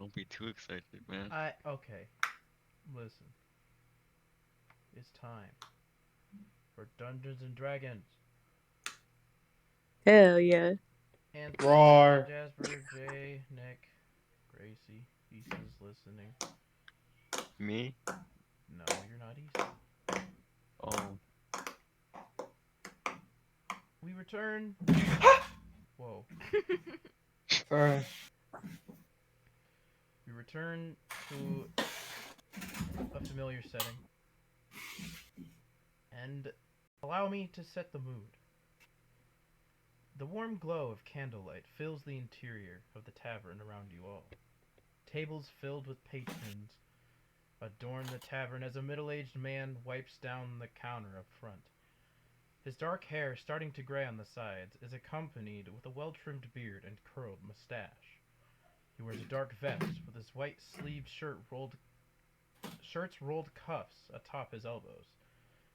Don't be too excited, man. Okay. Listen. It's time for Dungeons and Dragons. Hell yeah. Anthony, Roar. Jasper, Jay, Nick, Gracie. Issa's listening. Me? No, you're not Issa. Oh, We return. Whoa. Sorry. We return to a familiar setting. And allow me to set the mood. The warm glow of candlelight fills the interior of the tavern around you all. Tables filled with patrons adorn the tavern as a middle-aged man wipes down the counter up front. His dark hair, starting to gray on the sides, is accompanied with a well-trimmed beard and curled mustache. He wears a dark vest with his white-sleeved shirt's rolled cuffs atop his elbows.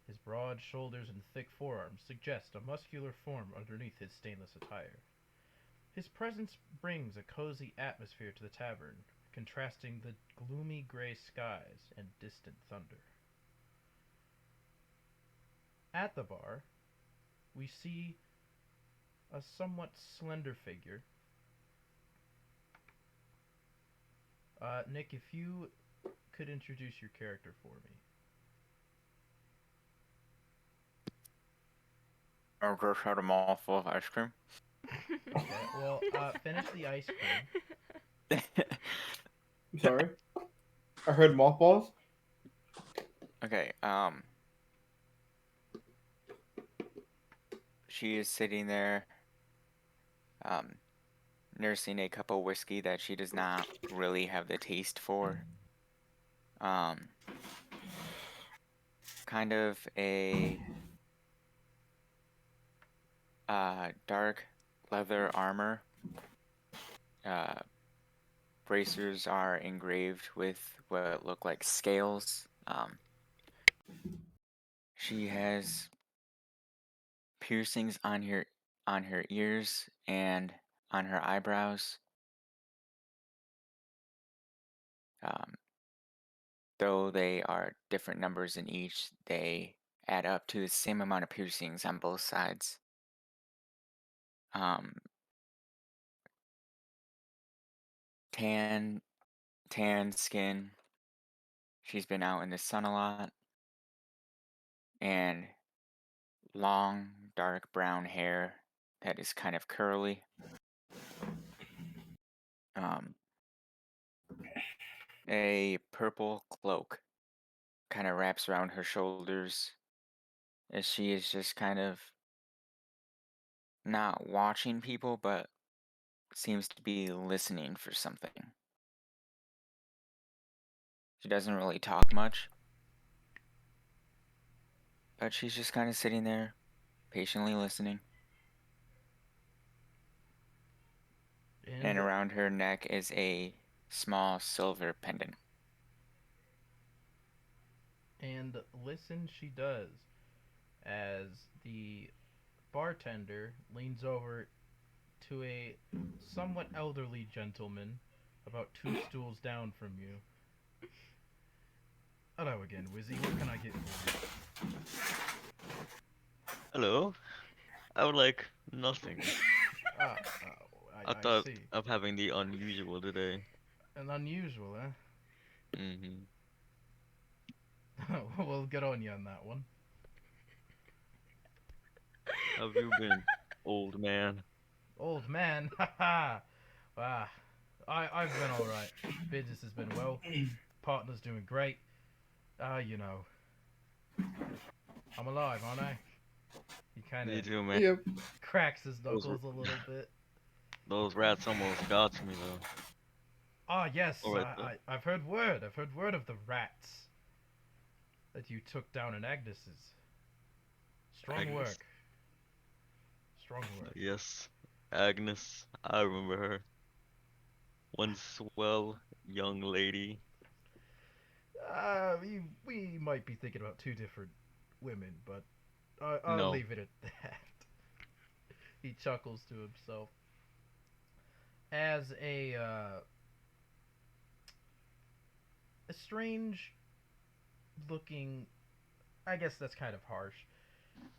His broad shoulders and thick forearms suggest a muscular form underneath his stainless attire. His presence brings a cozy atmosphere to the tavern, contrasting the gloomy gray skies and distant thunder. At the bar, we see a somewhat slender figure. Nick, if you could introduce your character for me. Or just had a mouthful of ice cream. Okay, well, finish the ice cream. Sorry. I heard mothballs. Okay, she is sitting there, um, nursing a cup of whiskey that she does not really have the taste for. Um, kind of a dark leather armor. Uh, bracers are engraved with what look like scales. She has piercings on her ears and on her eyebrows. Um, though they are different numbers in each, they add up to the same amount of piercings on both sides. Um, tan, tan skin. She's been out in the sun a lot, and long, dark brown hair that is kind of curly. Um, a purple cloak kind of wraps around her shoulders as she is just kind of not watching people, but seems to be listening for something. She doesn't really talk much, but she's just kind of sitting there, patiently listening. And And around her neck is a small silver pendant. and listen she does as the bartender leans over to a somewhat elderly gentleman about two stools down from you. Hello again, Wizzy. What can I get for you? hello. I would like nothing. Ah, I I thought see. of having the unusual today. An unusual, Mm-hmm. huh? We'll get on you on that one. How have you been, old man? Old man, haha. Ah, I've been all right. Business has been well. Partner's doing great. You know, I'm alive, aren't I? He kind of Me too, man. Yep. cracks his Those knuckles a little bit. those rats almost got me though. Ah, yes, All right though. I've heard word. I've heard word of the rats that you took down in Agnes's. Strong Agnes. work. Strong work. Yes, Agnes. I remember her. One swell young lady. We might be thinking about two different women, but I'll No. leave it at that. He chuckles to himself. As a strange looking, I guess that's kind of harsh,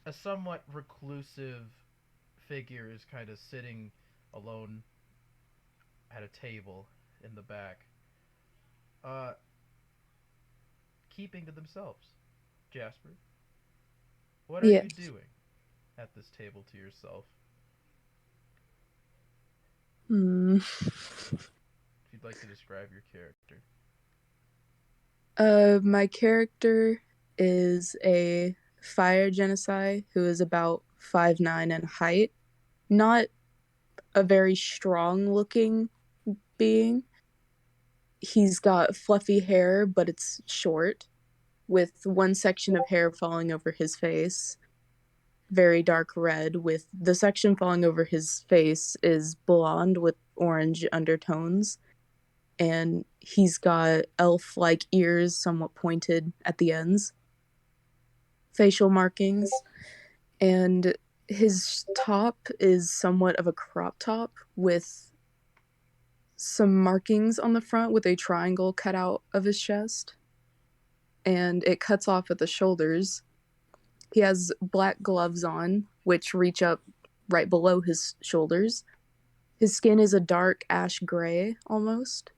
a somewhat reclusive figure is kind of sitting alone at a table in the back, uh, keeping to themselves. Jasper, what are Yes. you doing at this table to yourself? Hmm. If you'd like to describe your character. My character is a fire genocide who is about 5'9" in height. Not a very strong looking being. He's got fluffy hair, but it's short, with one section of hair falling over his face, very dark red, with the section falling over his face is blonde with orange undertones. And he's got elf-like ears, somewhat pointed at the ends, facial markings, and his top is somewhat of a crop top with some markings on the front with a triangle cut out of his chest, and it cuts off at the shoulders. He has black gloves on, which reach up right below his shoulders. His skin is a dark ash gray almost,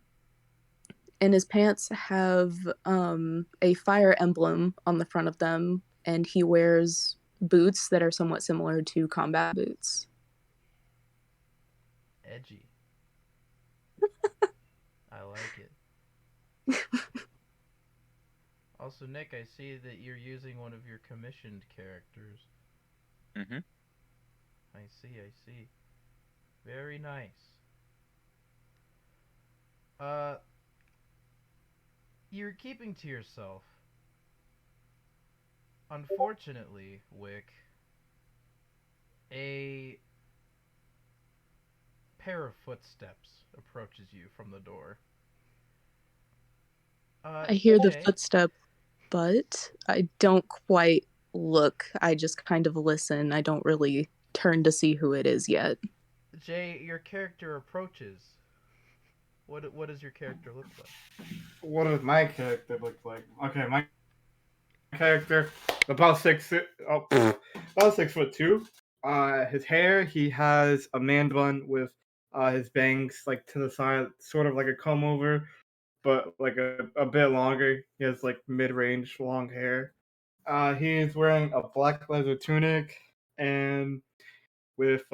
and his pants have a fire emblem on the front of them, and he wears boots that are somewhat similar to combat boots. Edgy. I like it. Also, Nick, I see that you're using one of your commissioned characters. Mm-hmm. I see. Very nice. You're keeping to yourself. Unfortunately, Wick, a pair of footsteps approaches you from the door. I hear the Jay, footstep, but I don't quite look. I just kind of listen. I don't really turn to see who it is yet. Jay, your character approaches. What does your character look like? What does my character look like? Okay, my character about about 6'2". His hair, he has a man bun with his bangs like to the side, sort of like a comb over, but like a bit longer. He has like mid-range long hair. He's wearing a black leather tunic and with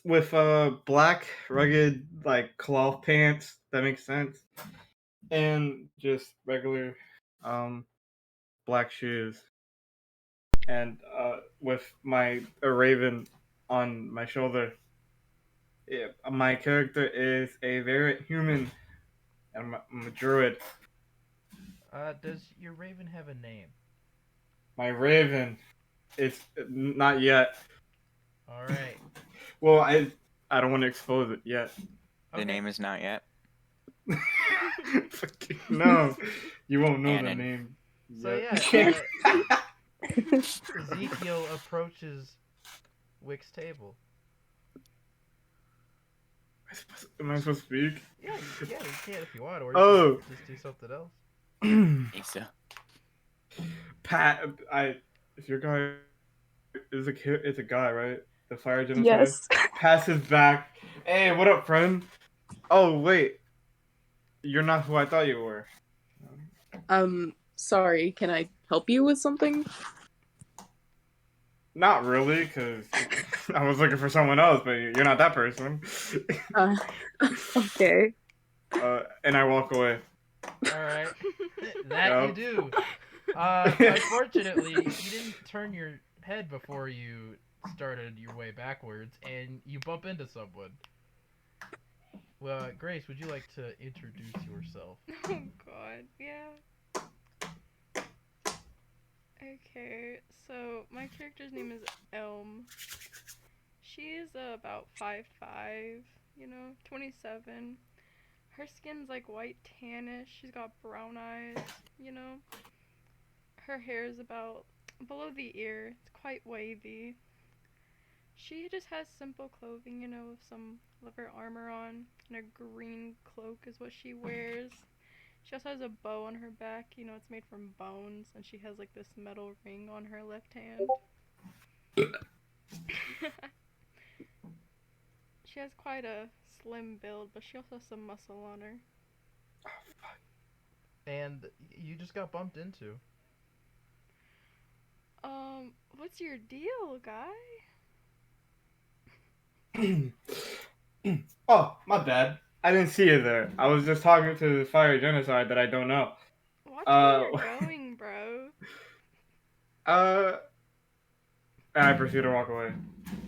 with black rugged like cloth pants. That makes sense. And just regular um black shoes. And with a raven on my shoulder. Yeah, my character is a variant human. I'm a druid. Does your raven have a name? My raven, it's not yet. All right. Well, I don't want to expose it yet. The name is not yet. No, you won't know the Anon. name So yet. yeah, Ezekiel approaches Wick's table. Am I supposed to speak? Yeah, you can if you want, or you Oh. can just do something else. Asa. Pat, if your guy is it's a guy, right? The fire genocide. Yes. Passes back. Hey, what up, friend? Oh wait, you're not who I thought you were. Sorry, can I help you with something? Not really, because I was looking for someone else, but you're not that person. Okay. And I walk away. All right, that you Yep. do. Unfortunately, you didn't turn your head before you started your way backwards, and you bump into someone. Well, Grace, would you like to introduce yourself? Oh god, yeah. Okay, so my character's name is Elm. She is about 5'5", 27. Her skin's like white tannish. She's got brown eyes, Her hair is about below the ear. It's quite wavy. She just has simple clothing, you know, with some leather armor on, and a green cloak is what she wears. She also has a bow on her back, you know, it's made from bones, and she has like this metal ring on her left hand. She has quite a slim build, but she also has some muscle on her. And you just got bumped into. What's your deal, guy? Oh, my bad. I didn't see you there. I was just talking to the fire genocide that I don't know. Watch Uh, where you're going, bro. and I proceed to walk away.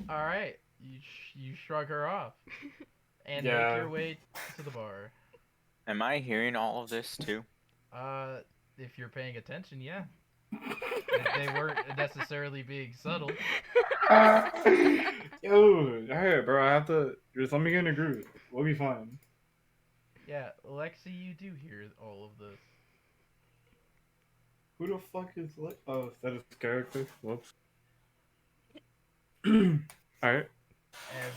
All right, you shrug her off and make Yeah. your way to the bar. Am I hearing all of this too? If you're paying attention, yeah. They weren't necessarily being subtle. Yo, alright, bro. I have to just let me get in a groove. We'll be fine. Yeah, Lexi, you do hear all of this. Who the fuck is oh, is that his character? Whoops. Alright. As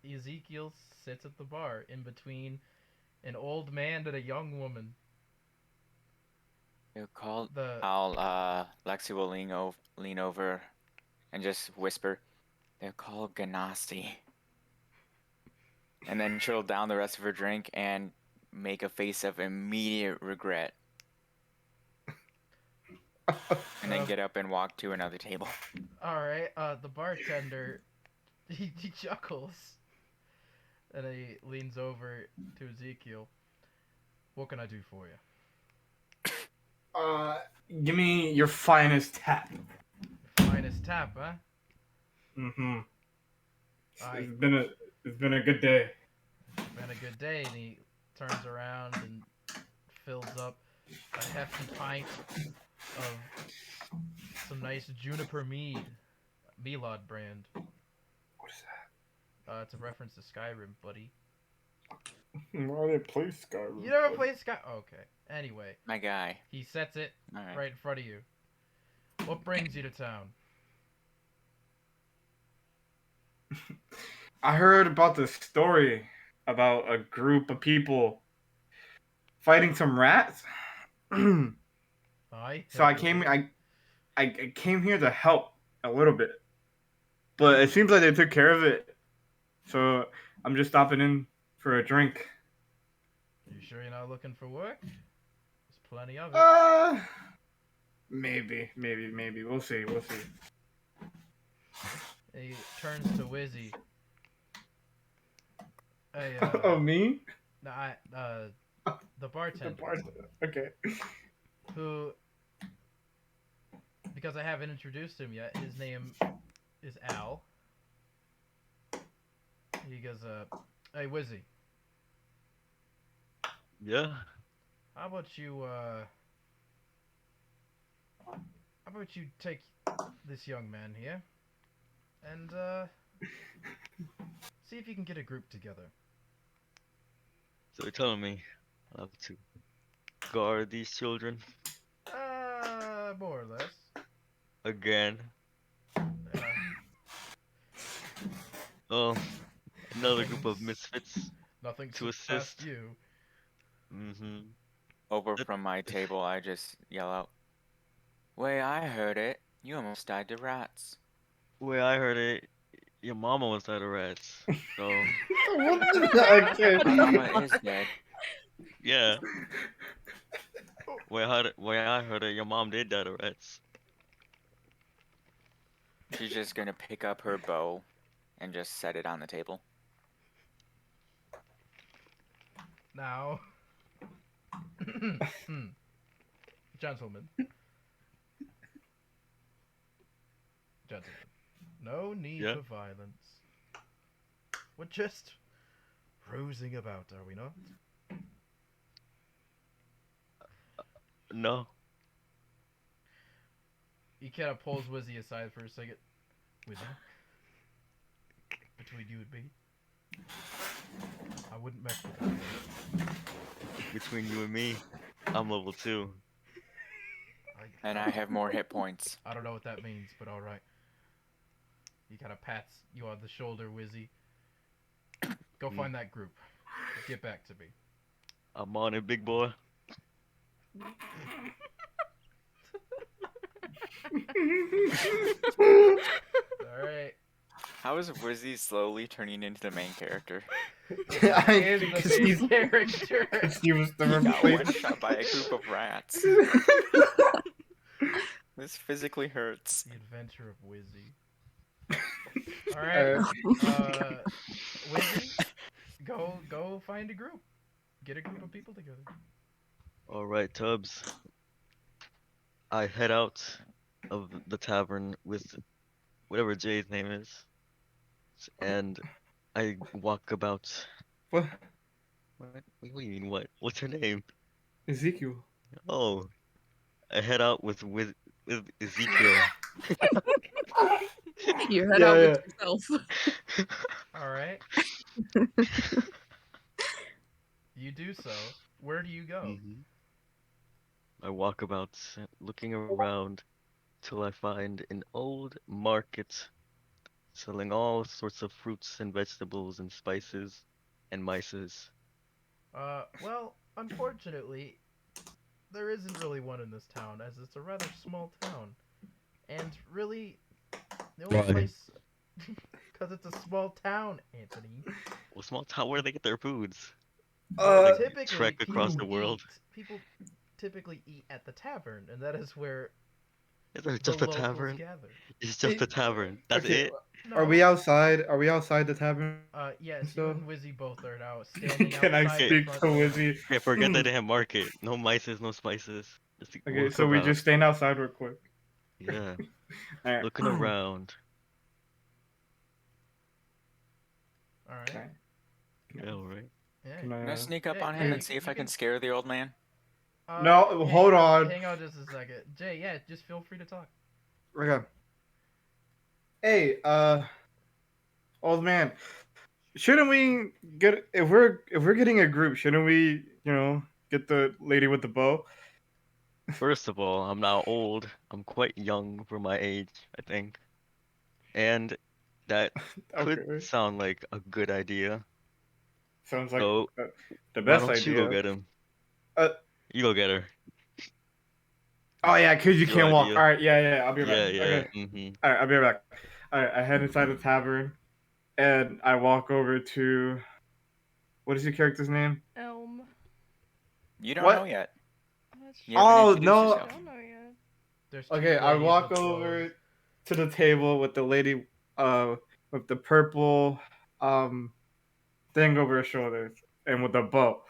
Ezekiel sits at the bar in between an old man and a young woman. They'll call. The Lexi will lean over, and just whisper, "They're called Genasi." And then she'll down the rest of her drink and make a face of immediate regret, and then get up and walk to another table. all right, the bartender he chuckles and he leans over to Ezekiel. What can I do for you? Give me your finest tap. Finest tap, huh? Mm-hmm. I- It's been a good day. Been a good day, and he turns around and fills up a hefty pint of some nice juniper mead, Melod brand. What is that? It's a reference to Skyrim, buddy. Why they play Skyrim? You never played Sky? Okay. Anyway, My guy. he sets it All right. right in front of you. What brings you to town? I heard about this story about a group of people fighting some rats. So I came here to help a little bit, but it seems like they took care of it. So I'm just stopping in for a drink. You sure you're not looking for work? There's plenty of it. Maybe. We'll see. He turns to Wizzy. Hey, Oh, me? the bartender. Okay. Who, because I haven't introduced him yet, his name is Al. He goes, hey, Wizzy. Yeah. How about you take this young man here and see if you can get a group together. So you're telling me I have to guard these children More or less. again? Oh, another group of misfits Nothing to past assist. you. Mm-hmm. Over from my table, I just yell out, "Way I heard it, you almost died to rats." Way I heard it, your mama was out of rats. So What the My mama is dead. yeah. Way I heard it, your mom did die to rats. She's just gonna pick up her bow and just set it on the table. Now, gentlemen, no need Yeah. for violence. We're just rosing about, are we not? No. He kind of pulls Wizzy aside for a second. Wizzy, between you and me, I wouldn't mess with that. Between you and me, I'm level 2. And I have more hit points. I don't know what that means, but all right. He kind of pats you on the shoulder, Wizzy. Go find that group. Get back to me. I'm on it, big boy. Alright. How is Wizzy slowly turning into the main character? He is the Because main he's character. he was the He got replace- one shot by a group of rats. This physically hurts. The adventure of Wizzy. Alright. Wizzy, go find a group. Get a group of people together. Alright, Tubbs. I head out of the tavern with whatever Jay's name is. And I walk about. What? What do you mean, what? What's her name? Ezekiel. Oh. I head out with Ezekiel. You head Yeah, out yeah. with yourself. Alright. You do so. Where do you go? Mhm. I walk about looking around till I find an old market selling all sorts of fruits and vegetables and spices and mices. Well, unfortunately, there isn't really one in this town, as it's a rather small town. And really, the only Why? place... Because it's a small town, Anthony. Well, small town, where do they get their foods? Uh, Typically, trek across people the world. People typically eat at the tavern, and that is where Is there the just a locals tavern? gather. It's just a tavern. That's okay, it? No, Are we outside? Are we outside the tavern? yes, you So- and Wizzy both are now standing Can I outside the speak front to door. Wizzy? Okay, forget the damn market. No mices, no spices. Just Okay, walk so we about. just stand outside real quick. Yeah, Alright. looking around. Alright. Okay. Yeah, alright. Yeah. Can Can I sneak up Hey, on yeah, him you and see can- if you I can can- scare the old man? No, hold on. Hang on just a second. Jay, yeah, just feel free to talk. Okay. Hey, old man, shouldn't we get if we're getting a group? Shouldn't we, get the lady with the bow? First of all, I'm not old. I'm quite young for my age, I think. And that could Okay, sound like a good idea. sounds like So, the why best don't you go idea. get him? Uh, You go get her. Oh yeah, cause you Your can't walk. idea. All right, yeah, I'll be right Yeah, back. yeah. Okay, Mm-hmm. all right, I'll be right back. All right, I head inside the tavern, and I walk over to. What is your character's name? Elm. You don't What? know yet. That's You haven't Oh, introduced no. I yourself. don't know yet. There's two Okay, I ladies walk with over bows. to the table with the lady, with the purple, thing over her shoulders and with a bow.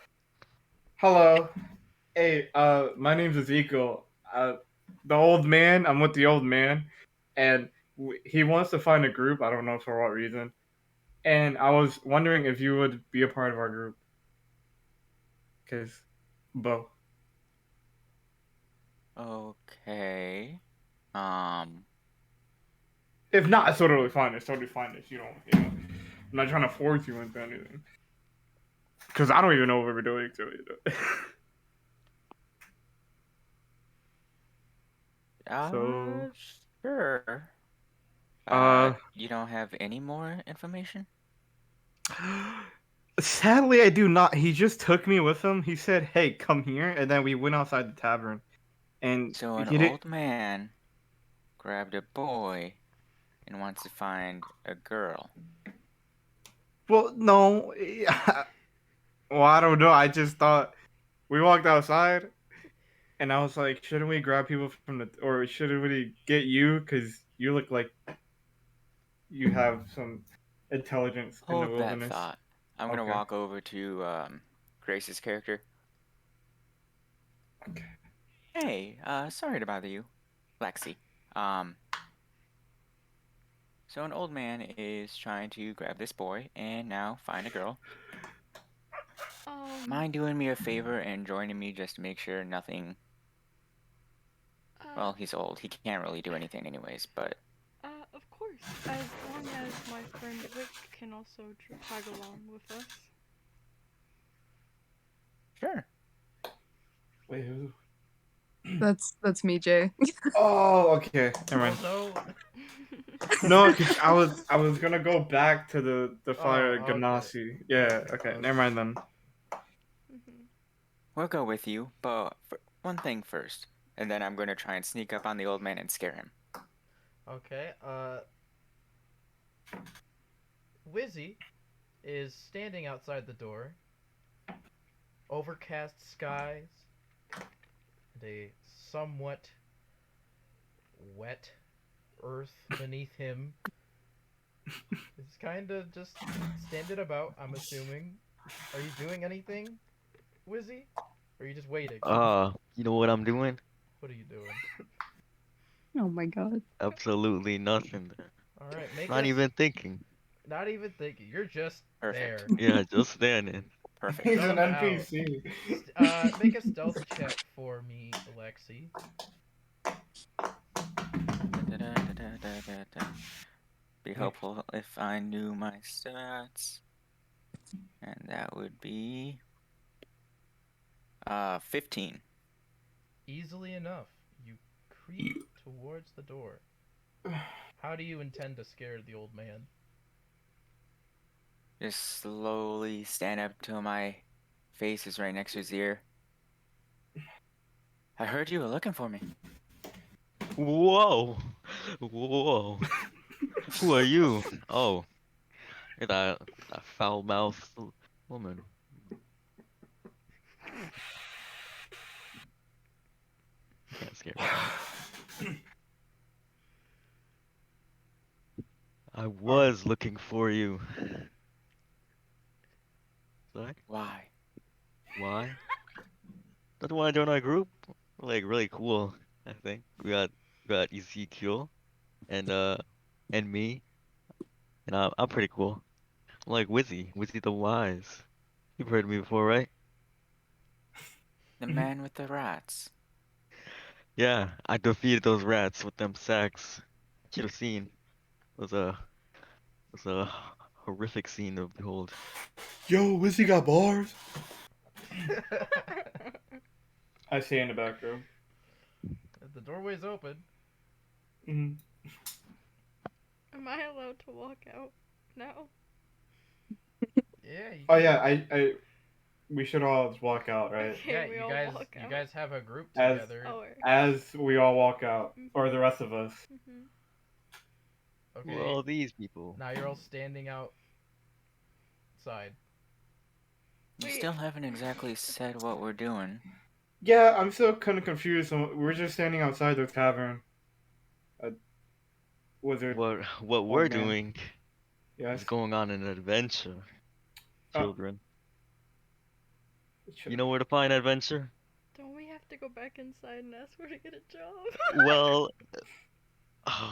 Hello, hey, my name's Ezekiel. The old man. I'm with the old man, and he wants to find a group. I don't know for what reason. And I was wondering if you would be a part of our group. Cause, bow. Okay. If not, it's totally fine. It's totally fine if you don't. I'm not trying to force you into anything. Cause I don't even know what we're doing. So, So- Sure. Uh, You don't have any more information? Sadly, I do not. He just took me with him. He said, "Hey, come here," and then we went outside the tavern. And So an he did. old man grabbed a boy and wants to find a girl. Well, no. Well, I don't know. I just thought we walked outside, and I was like, "Shouldn't we grab people from the, or shouldn't we get you? Because you look like you have some intelligence in the Hold that wilderness." thought. I'm gonna Okay. walk over to Grace's character. Okay. Hey, sorry to bother you, Lexi. So an old man is trying to grab this boy and now find a girl. Mind doing me a favor and joining me just to make sure nothing. Well, he's old. He can't really do anything anyways, but Of course. As long as my friend Wick can also tag along with us. sure. Wait, who? That's me, Jay. Oh, okay. Never mind. Also, No, cause I was gonna go back to the fire Oh, okay. Genasi. Yeah. Okay. Okay. Never mind then. Mhm. We'll go with you, but one thing first, and then I'm going to try and sneak up on the old man and scare him. Okay. Wizzy is standing outside the door. Overcast skies and a somewhat wet earth beneath him. It's kind of just standing about, I'm assuming. Are you doing anything, Wizzy? Or are you just waiting? You know what I'm doing? What are you doing? Oh my god. Absolutely nothing. All right, make Not us even thinking. not even thinking. You're just Perfect. there. Yeah, just standing. Perfect. He's an Dumb out. NPC. Make a stealth check for me, Lexi. Be helpful if I knew my stats. And that would be 15. Easily enough, you creep towards the door. How do you intend to scare the old man? Just slowly stand up till my face is right next to his ear. I heard you were looking for me. Whoa. Whoa. Who are you? Oh, you're that foul-mouthed woman. Can't scare me now. I Alright. was looking for you. Sorry? Why? Why? Doesn't want to join our group? We're like really cool, I think. We got Ezekiel and and me, and I'm pretty cool. I'm like Wizzy the Wise. You've heard of me before, right? The man with the rats. Yeah, I defeated those rats with them sacks. Should have seen. It was a horrific scene to behold. Yo, Wizzy got bars. I stay in the back room. The doorway's open. Mhm. Am I allowed to walk out now? Yeah. You Oh can. yeah, we should all just walk out, right? Okay, Yeah, we you all guys. walk You out. guys have a group As together. Oh, as we all walk out, or the rest of us. mhm. Who are Okay. all these people? Now you're all standing outside. You Wait. still haven't exactly said what we're doing. Yeah, I'm still kind of confused. We're just standing outside the tavern. A wizard, What old we're man. doing Yes. is going on an adventure, Uh, children. ch- You know where to find adventure? Don't we have to go back inside and ask her to get a job? Well,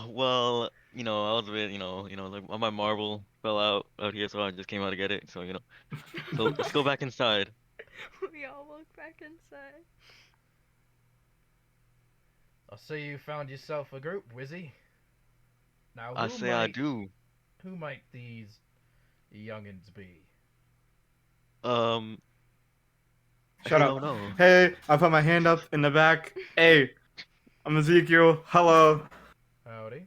well, I was a bit, like my marble fell out here, so I just came out to get it. So let's go back inside. We all walk back inside. So you found yourself a group, Wizzy. Now I say I do. who might these youngins be? Um, Shut I up. don't know. Hey, I put my hand up in the back. Hey, I'm Ezekiel. Hello. Howdy.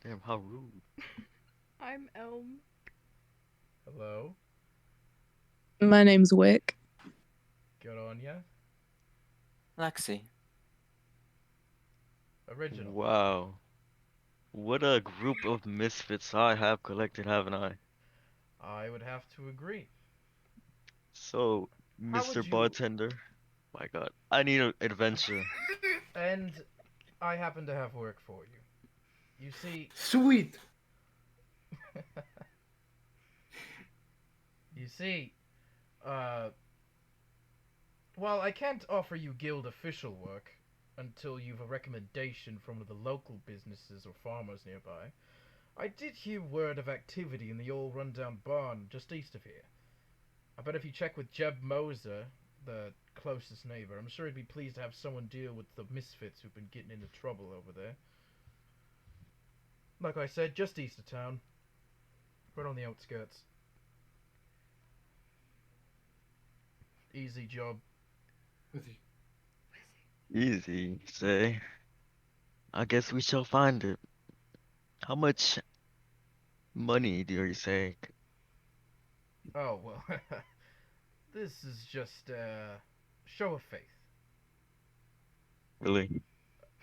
Damn, how rude. I'm Elm. Hello. My name's Wick. Good on ya. Lexi. Original. Wow. What a group of misfits I have collected, haven't I? I would have to agree. So, How would Mr. you? Bartender, my God, I need an adventure. And I happen to have work for you. You see, Sweet. you see, uh, well, I can't offer you guild official work until you've a recommendation from one of the local businesses or farmers nearby. I did hear word of activity in the old rundown barn just east of here. I bet if you check with Jeb Moser, the closest neighbor, I'm sure he'd be pleased to have someone deal with the misfits who've been getting into trouble over there. Like I said, just east of town. Right on the outskirts. Easy job. Easy, say. I guess we shall find it. How much money do you say? Oh, well, this is just a show of faith. Really?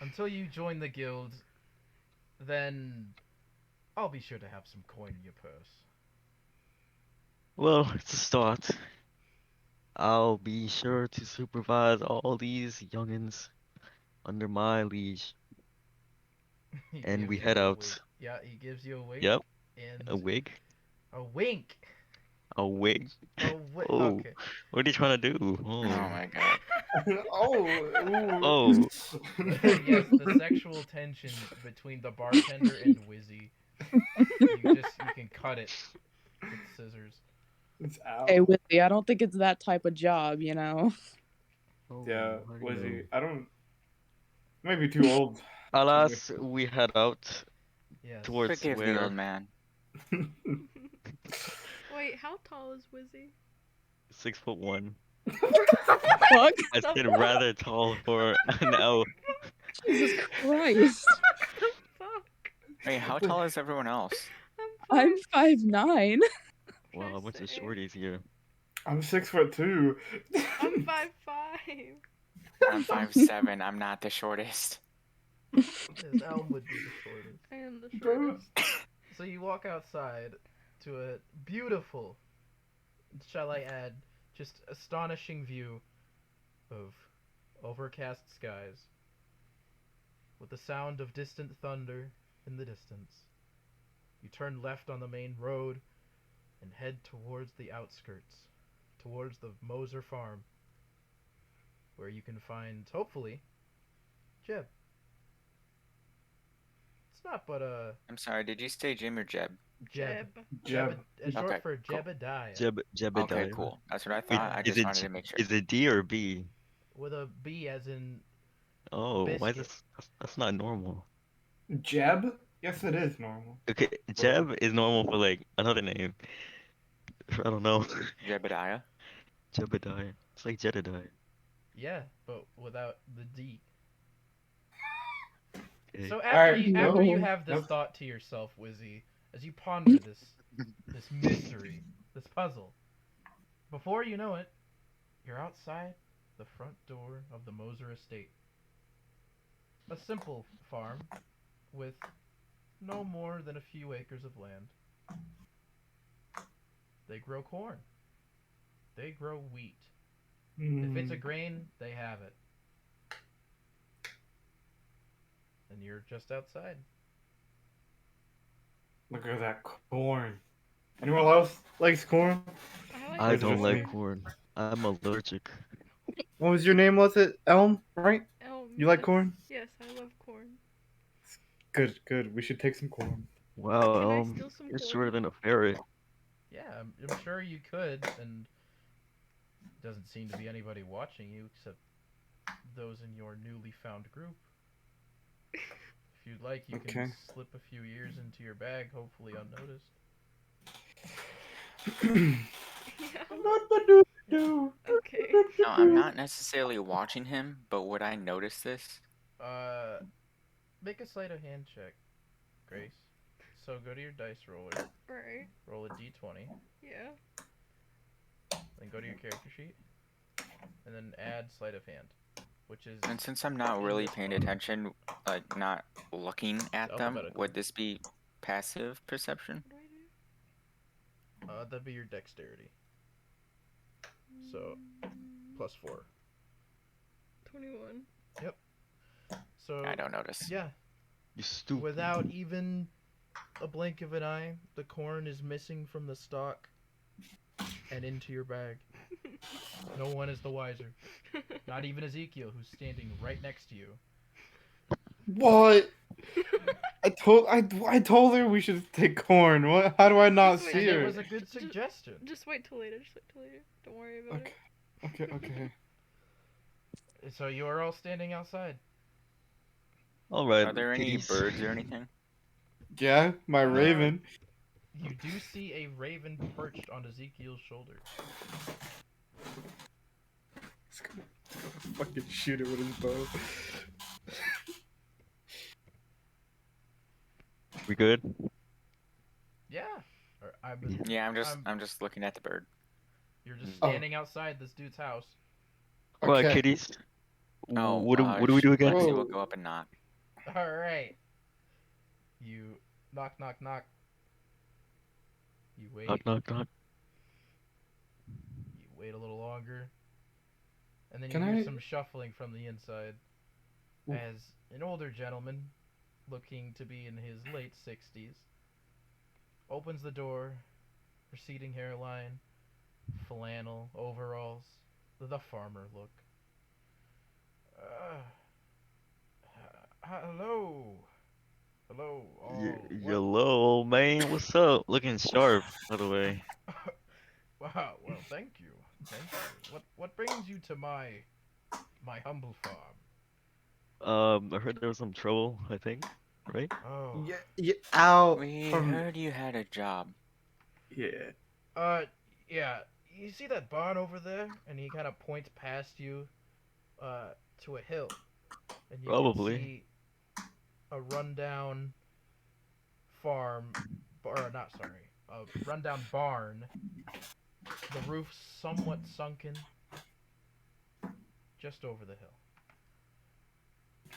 Until you join the guild, then I'll be sure to have some coin in your purse. Well, it's a start. I'll be sure to supervise all these youngins under my leash, He and we gives head you a wink. out. Yeah, he gives you a wink Yep, a and wig, a wink. a wig. Oh, Okay. what are you trying to do? Oh Oh, my god. Oh, oh, Yes, the sexual tension between the bartender and Wizzy. You can cut it with scissors. it's Hey, out. Wizzy, I don't think it's that type of job, you know. Yeah, oh, how do you Wizzy. know? I don't. Maybe too old. Alas, we head out Yes. towards Forgive the old where man. Wait, how tall is Wizzy? 6'1". Fuck. I The said fuck? rather tall for an elf. Jesus Christ. The fuck? Wait, how tall is everyone else? I'm I'm 5'9". Wow, a bunch of 5'6". shorties here. I'm 6'2". I'm 5'5". I'm 5'7". I'm not the shortest. His elm would be the shortest. I am the Bro. shortest. So you walk outside to a beautiful, shall I add, just astonishing view of overcast skies with the sound of distant thunder in the distance. You turn left on the main road and head towards the outskirts, towards the Moser farm, where you can find, hopefully, Jeb. It's not but a I'm sorry, did you say Jim or Jeb? Jeb. Jeb. Short Okay, for cool. Jebediah. Okay, Jebediah. cool. That's what I Wait, thought. I is just it wanted to make sure. is it D or B? With a B as in Oh, why is biscuit. this? That's not normal. Jeb? Yes, it is normal. Okay, Bro. Jeb is normal for like another name. I don't know. Jebediah? Jebediah. It's like Jedediah. Yeah, but without the D. Okay. So Alright, after you No. have this Nope. thought to yourself, Wizzy, as you ponder this mystery, this puzzle, before you know it, you're outside the front door of the Moser estate. A simple farm with no more than a few acres of land. They grow corn. They grow wheat. If it's a grain, they have it. And you're just outside. Look at that corn. Anyone else likes corn? I like I Or is it don't just like me? corn. corn. I'm allergic. What was your name? Was it Elm? Right? Elm, You like yes. corn? Yes, I love corn. Good, good. We should take some corn. Wow, Can I steal some you're corn? shorter than a ferret. Yeah, I'm sure you could, and doesn't seem to be anybody watching you except those in your newly found group. If you'd like, you Okay. can slip a few ears into your bag, hopefully unnoticed. Yeah. Okay. No, I'm not necessarily watching him, but would I notice this? Make a sleight of hand check, Grace. So go to your dice roller, Right. roll a d20, Yeah. then go to your character sheet, and then add sleight of hand, which is And since I'm not in really this paying photo. attention, like not looking at them, Alphabetical. would this be passive perception? What do I do? That'd be your dexterity. So +4. 21. So I don't notice. yeah, You stupid. without even a blink of an eye, the corn is missing from the stalk and into your bag. No one is the wiser. Not even Ezekiel, who's standing right next to you. What? I told her we should take corn. What? How do I not Just wait, see And it her? was a good suggestion. Just wait till later. Just wait till later. Don't worry about Okay. Okay. So you are all standing outside. All right, Are there any peace. birds or anything? Yeah, my raven. You do see a raven perched on Ezekiel's shoulder. He's gonna fucking shoot it with his bow. We good? Yeah. Or Yeah, I'm. I'm just looking at the bird. You're just Oh, standing outside this dude's house. All right, okay. kitties. Oh, What do we do again? Lexi will Whoa. go up and knock. All right. You knock, knock, knock. You Knock, wait. knock, knock. You wait a little longer, and then you Can hear I? some shuffling from the inside as an older gentleman, looking to be in his late 60s, opens the door, receding hairline, flannel, overalls, the farmer look. Uh, hello. Hello, all. What? Hello, old man. What's up? Looking sharp, by the way. Wow, well, thank you. Thank you. What brings you to my humble farm? I heard there was some trouble, I think, right? Oh. Yeah, yeah, out We from. heard you had a job. Yeah. Uh, yeah. You see that barn over there? And he kind of points past you, uh, to a hill, and you can Probably. see a rundown farm, or not sorry, a rundown barn. The roof somewhat sunken, just over the hill.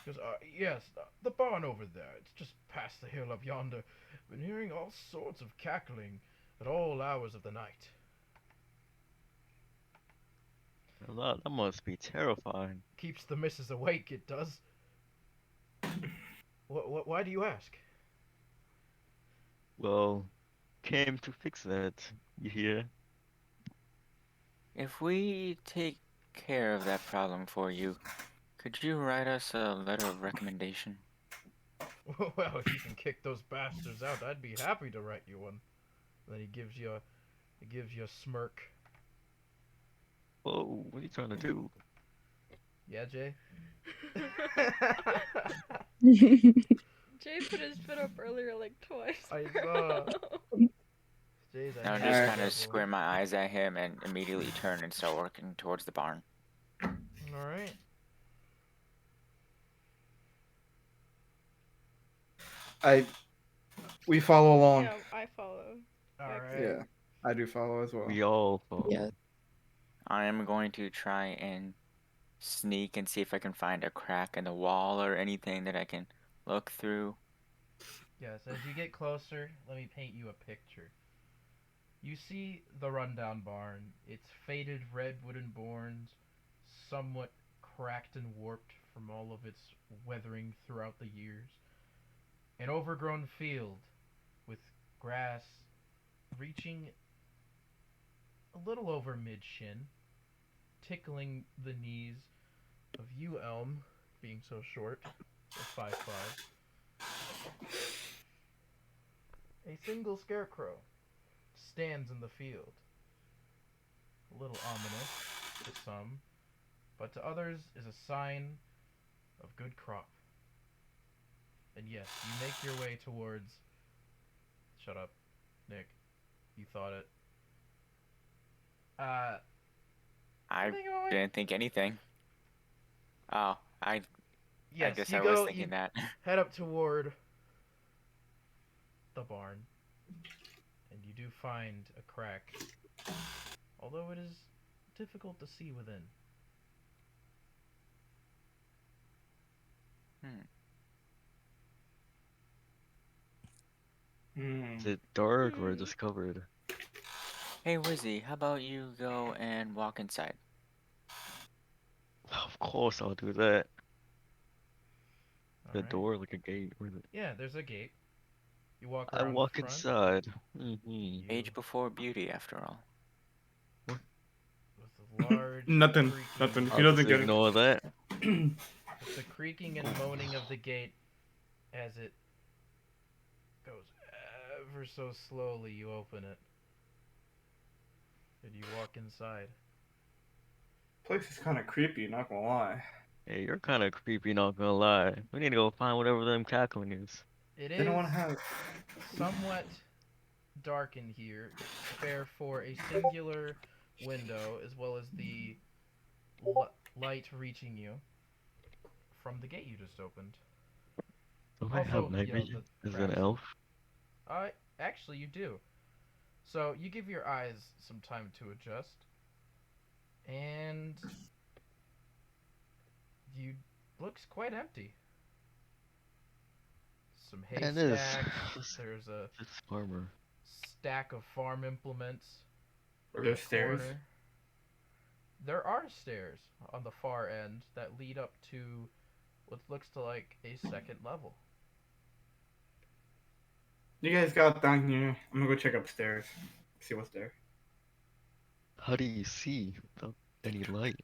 He goes, yes, the barn over there. It's just past the hill up yonder. Been hearing all sorts of cackling at all hours of the night. That must be terrifying. Keeps the missus awake, it does. Why do you ask? Well, came to fix that. You hear? If we take care of that problem for you, could you write us a letter of recommendation? Well, if you can kick those bastards out, I'd be happy to write you one. Then he gives you a smirk. Whoa, what are you trying to do? Yeah, Jay. Jay put his foot up earlier like twice. I saw. Jay's a I'll handy just Alright. kind of devil. square my eyes at him and immediately turn and start working towards the barn. All right. I. We follow along. Yeah, I follow. All Like, right. Yeah, I do follow as well. We all fall. Yeah. I am going to try and sneak and see if I can find a crack in the wall or anything that I can look through. Yes, as you get closer, let me paint you a picture. You see the rundown barn. Its faded red wooden boards, somewhat cracked and warped from all of its weathering throughout the years. An overgrown field with grass reaching a little over mid shin, tickling the knees of you, Elm, being so short, so 5'5". A single scarecrow stands in the field. A little ominous to some, but to others is a sign of good crop. And yes, you make your way towards. Shut up, Nick. You thought it. I Where are you going? didn't think anything. Oh, I Yes, guess you I was go. You thinking that. head up toward the barn, and you do find a crack, although it is difficult to see within. Is Hmm. it dark or hmm. just covered? Hey, Wizzy, how about you go and walk inside? Of course I'll do that. All The right. door like a gate. Where the... Yeah, there's a gate. You walk I around the walk front. inside. Mm-hmm. You Age before beauty, after all. What? with a large Nothing. creaking. Nothing. He I'll just doesn't get it. ignore that. With the creaking and moaning of the gate as it goes ever so slowly, you open it. And you walk inside. Place is kind of creepy. Not gonna lie. Hey, you're kind of creepy, not gonna lie. We need to go find whatever them cackling is. It They don't is want to have. somewhat dark in here, spare for a singular window as well as the light reaching you from the gate you just opened. Do I have Also, night you know, the vision as an grass. elf? Actually, you do. So you give your eyes some time to adjust, and you looks quite empty. Some And this, haystacks. this, There's a this farmer. stack of farm implements Are in there the stairs? corner. There are stairs on the far end that lead up to what looks to like a second level. You guys got down here. I'm gonna go check upstairs. See what's there. How do you see without any light?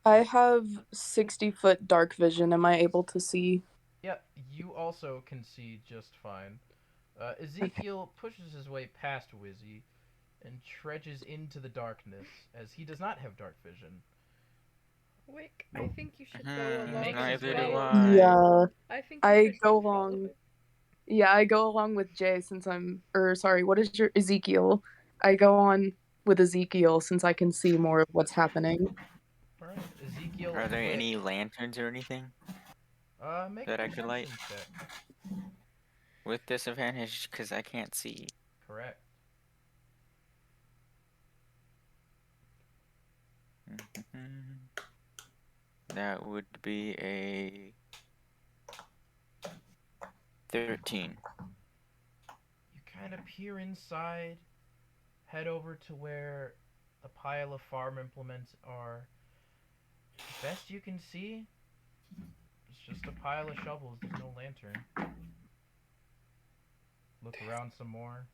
I have 60-foot dark vision. Am I able to see? Yeah, you also can see just fine. Okay. Ezekiel pushes his way past Wizzy and trudges into the darkness, as he does not have dark vision. Wick, I Nope. think you should go He along makes his Neither with do way. Jay. I. Yeah, I think you I should go follow along. Wick. Yeah, I go along with Jay since sorry, what is your Ezekiel? I go on with Ezekiel since I can see more of what's happening. Alright, Ezekiel Are and there Wick. any lanterns or anything Make a that I could light perception check. with disadvantage because I can't see? Correct. That would be a 13. You kind of peer inside, head over to where the pile of farm implements are. Best you can see, it's just a pile of shovels. There's no lantern. Look around some more.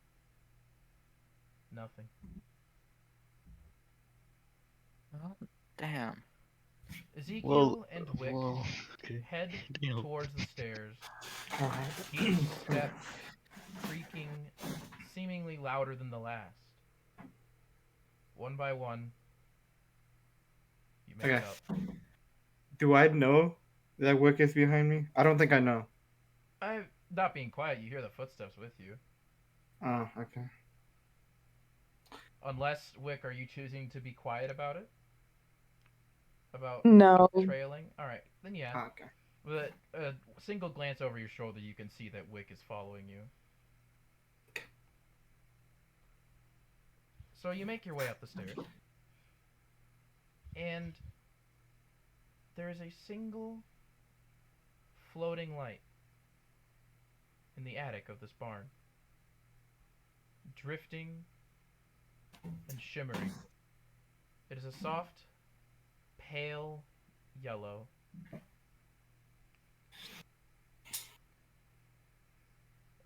Nothing. Oh, damn. Well, Ezekiel and Wick well, okay. head Damn. towards the stairs, Alright. each step creaking seemingly louder than the last. One by one, you make Okay. it up. Do I know that Wick is behind me? I don't think I know. I'm not being quiet. You hear the footsteps with you. Oh, okay. Unless, Wick, are you choosing to be quiet about it? About No. trailing? Alright, then yeah. Ah, okay. With a single glance over your shoulder, you can see that Wick is following you. So you make your way up the stairs. And there is a single floating light in the attic of this barn, drifting and shimmering. It is a soft, pale yellow.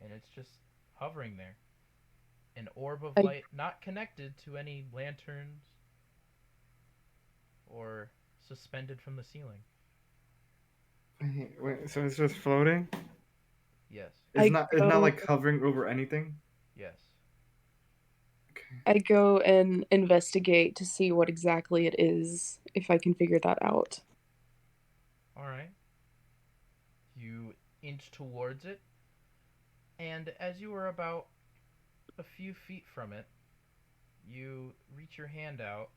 And it's just hovering there. An orb of I light not connected to any lanterns or suspended from the ceiling. Wait, so it's just floating? Yes. I It's not go like hovering over anything? Yes. Okay. I go and investigate to see what exactly it is, if I can figure that out. Alright. You inch towards it, and as you are about a few feet from it, you reach your hand out,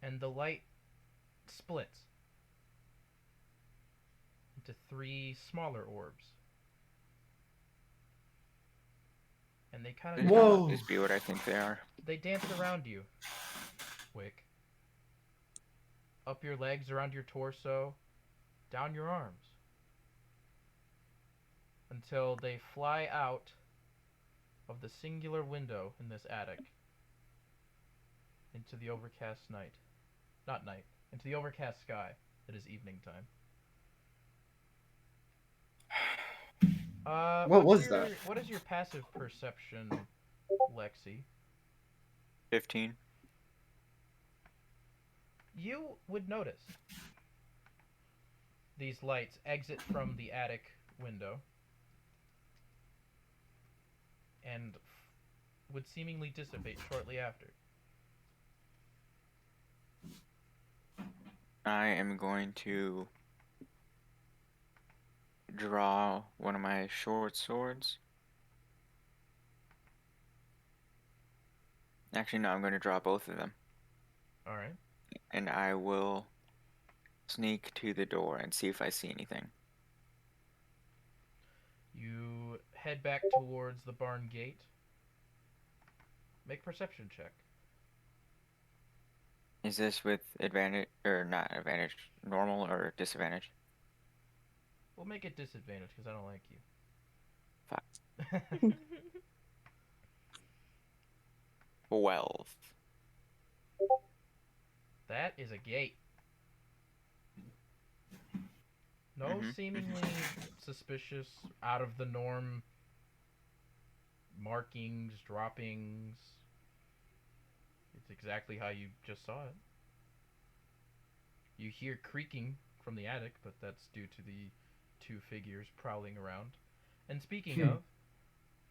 and the light splits into three smaller orbs. And they kind of Whoa! This be what I think they are. they dance around you, Wick. Up your legs, around your torso, down your arms. Until they fly out of the singular window in this attic into the overcast night. Not night, into the overcast sky that is evening time. What was that? What is your passive perception, Lexi? 15. You would notice these lights exit from the attic window and would seemingly dissipate shortly after. I am going to draw one of my short swords. Actually, no, I'm going to draw both of them. Alright. And I will sneak to the door and see if I see anything. You head back towards the barn gate. Make a perception check. Is this with advantage or not advantage? Normal or disadvantage? We'll make it disadvantage because I don't like Fuck. you. 12. That is a gate. No Mhm. seemingly suspicious, out of the norm markings, droppings. It's exactly how you just saw it. You hear creaking from the attic, but that's due to the two figures prowling around. And speaking of,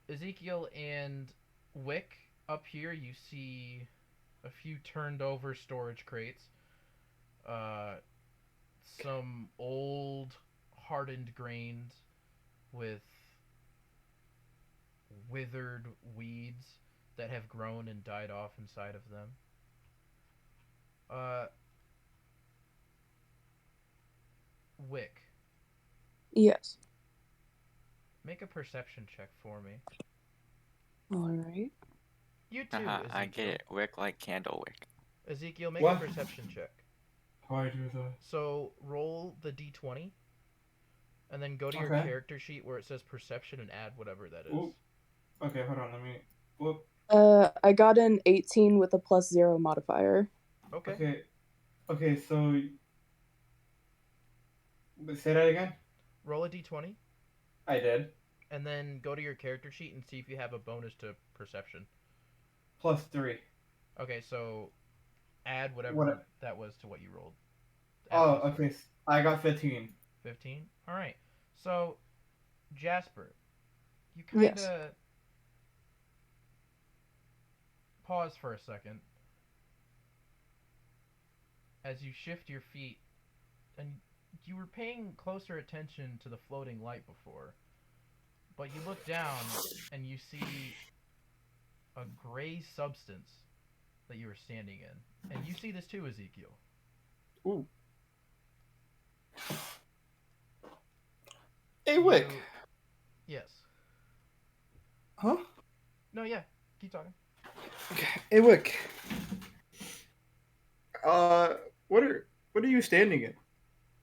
Ezekiel and Wick, up here you see a few turned over storage crates. Some old hardened grains with withered weeds that have grown and died off inside of them. Wick, Yes. make a perception check for me. All right. You too, Haha, Ezekiel. I get it. Wick like candle wick. Ezekiel, make What? a perception check. How I do that? So roll the d20, and then go to your Okay. character sheet where it says perception and add whatever that is. Ooh. Okay, hold on. Let me. Whoop. I got an 18 with a +0 modifier. Okay. Okay. So. Say that again. Roll a d20, I did. and then go to your character sheet and see if you have a bonus to perception. +3. Okay, so add whatever What? that was to what you rolled. Oh, okay. I got 15. 15? Alright. So, Jasper, you kind Yes. of pause for a second as you shift your feet, and you were paying closer attention to the floating light before, but you look down and you see a gray substance that you were standing in. And you see this too, Ezekiel. Ooh. Hey, Wick. Yes. Huh? No, yeah. Keep talking. Okay. Hey, Wick. What are you standing in?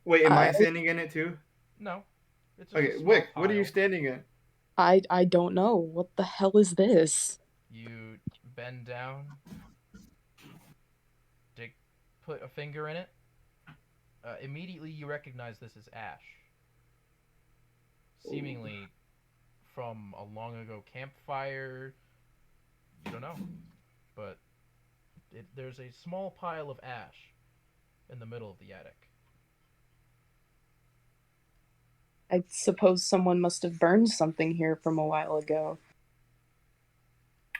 Wait, am I standing in it too? No. It's just Okay, a small Wick, pile. what are you standing in? I don't know. What the hell is this? You bend down, put a finger in it. Immediately you recognize this as ash. Seemingly from a long ago campfire. You don't know. But there's a small pile of ash in the middle of the attic. I suppose someone must have burned something here from a while ago.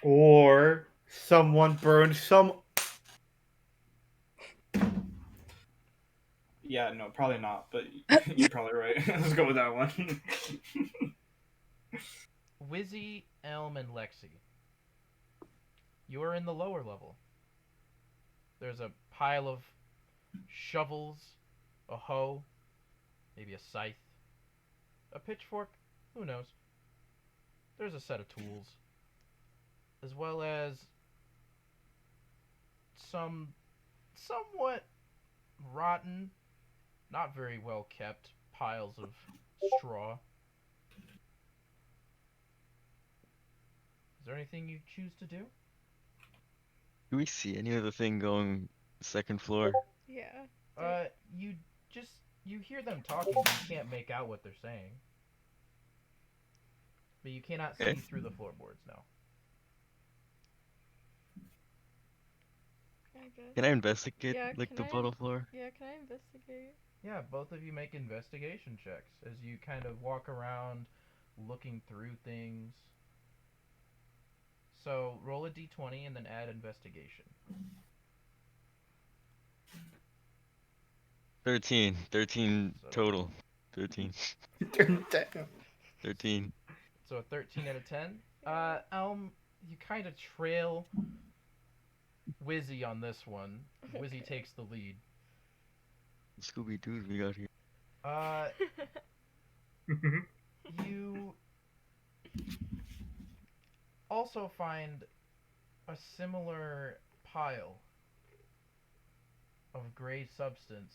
Or someone burned some. Yeah, no, probably not, but you're probably right. Let's go with that one. Wizzy, Elm, and Lexi. You are in the lower level. There's a pile of shovels, a hoe, maybe a scythe, a pitchfork, who knows. There's a set of tools, as well as some somewhat rotten, not very well kept piles of straw. Is there anything you choose to do? Do we see any other thing going second floor? Yeah. You just you hear them talking, but you can't make out what they're saying. But you cannot see Okay. through the floorboards now. I guess. Can I investigate Yeah, like can the I bottom floor? Yeah, can I investigate? Yeah, both of you make investigation checks as you kind of walk around looking through things. So roll a d20 and then add investigation. 13. 13 So, total. 13. Turn it down. 13. so a 13 out of 10. Yeah. Elm, you kind of trail Wizzy on this one. Wizzy Okay. takes the lead. Scooby Doo we got here. You also find a similar pile of gray substance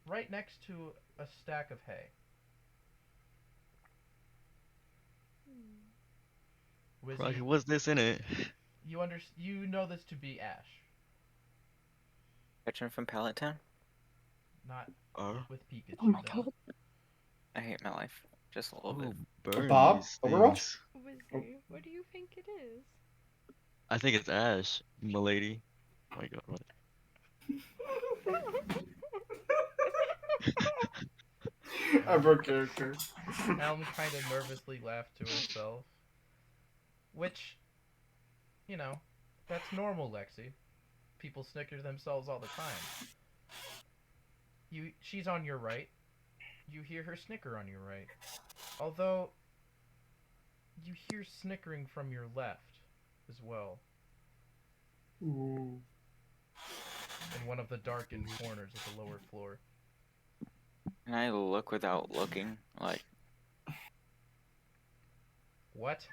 right next to a stack of hay. Rocky, Wizzy, what's this in it? you know this to be ash, Veteran from Pallet Town? not Oh, with Pikachu Oh my though. god. I hate my life. Just a little bit. oh, burn Bob? these Overwatch? things. Wizzy, what do you think it is? I think it's Ash, milady. Oh my god, what? I broke character. Elm kind of nervously laughed to herself, which, you know, that's normal, Lexi. People snicker themselves all the time. She's on your right. You hear her snicker on your right. Although, you hear snickering from your left as well, Ooh. in one of the darkened corners of the lower floor. Can I look without looking? Like, What?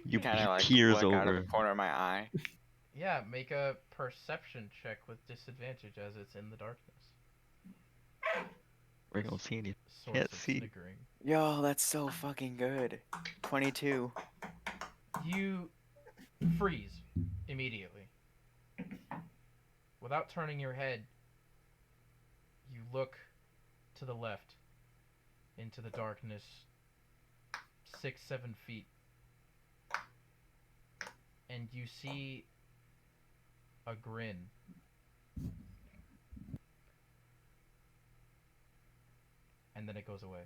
You kind he of like peers look out of the over. corner of my eye. Yeah, make a perception check with disadvantage as it's in the darkness. We don't see any. Source Can't of see. snickering. Yo, that's so fucking good. 22. You freeze immediately. Without turning your head, you look to the left into the darkness 6-7 feet, and you see a grin. And then it goes away.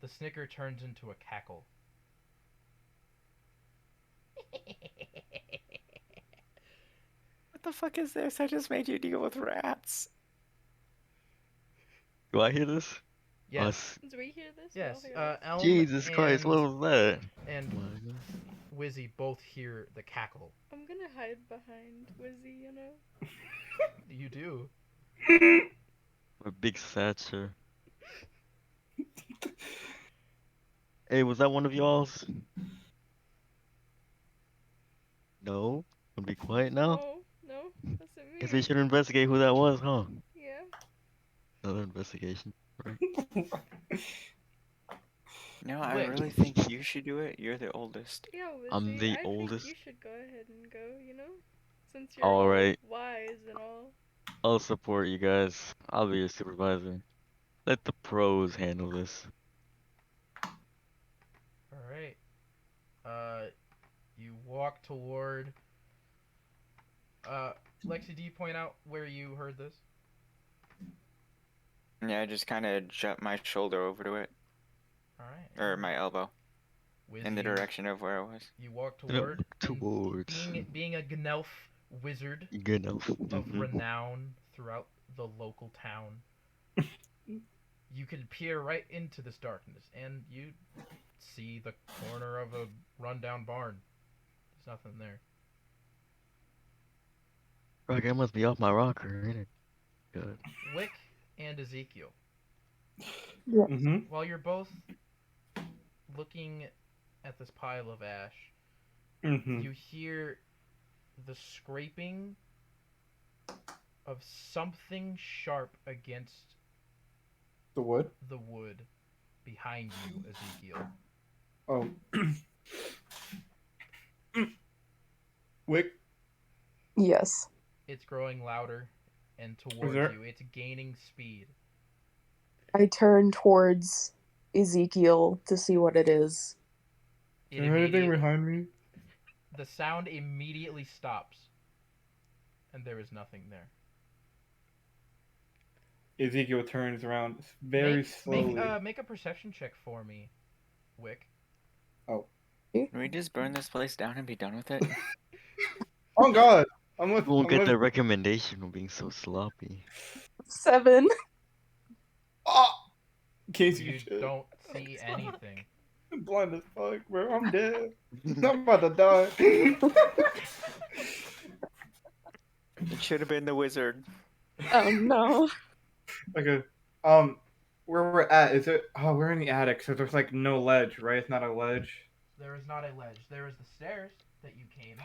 The snicker turns into a cackle. What the fuck is this? I just made you deal with rats. Do I hear this? Yes. Us. Do we hear this? Yes. We all hear this? Elm Jesus Christ, what was that? and Oh my God. Wizzy both hear the cackle. I'm gonna hide behind Wizzy, you know? You do. My big stature. Hey, was that one of y'all's? No? Gonna be quiet now? No, no, that's not Guess we me. should investigate who that was, huh? Yeah. Another investigation. Right. No, I Wick. really think you should do it. You're the oldest. Yeah, I'm Wizzy, the I think oldest. you should go ahead and go, you know? Since you're all Alright, wise and all. I'll support you guys. I'll be your supervisor. Let the pros handle this. Alright. You walk toward. Lexi, do you point out where you heard this? Yeah, I just kind of jut my shoulder over to it. Alright. Or my elbow. In the Wizzy, direction of where I was. you walk Gonna toward. look and towards. being a Gnelf wizard Good enough. of Mhm. renown throughout the local town, you can peer right into this darkness, and you see the corner of a rundown barn. There's nothing there. Rock, I must be off my rocker, ain't it? Good. Wick and Ezekiel, Mm-hmm. while you're both looking at this pile of ash, Mm-hmm. you hear the scraping of something sharp against The wood? the wood behind you, Ezekiel. Oh. Wick? Yes. It's growing louder and towards there- you. It's gaining speed. I turn towards Ezekiel to see what it is. It Is there anything immediate- behind me? the sound immediately stops, and there is nothing there. Ezekiel turns around very slowly. Make a perception check for me, Wick. Can we just burn this place down and be done with it? Oh God! You won't get the recommendation of being so sloppy. 7. Oh! Can't see You shit. don't see anything. I'm blind as fuck, bro. I'm dead. I'm about to die. It should have been the wizard. Oh no. Okay. Where we're at, is it? Oh, we're in the attic, so there's like no ledge, right? It's not a ledge. There is not a ledge. There is the stairs that you came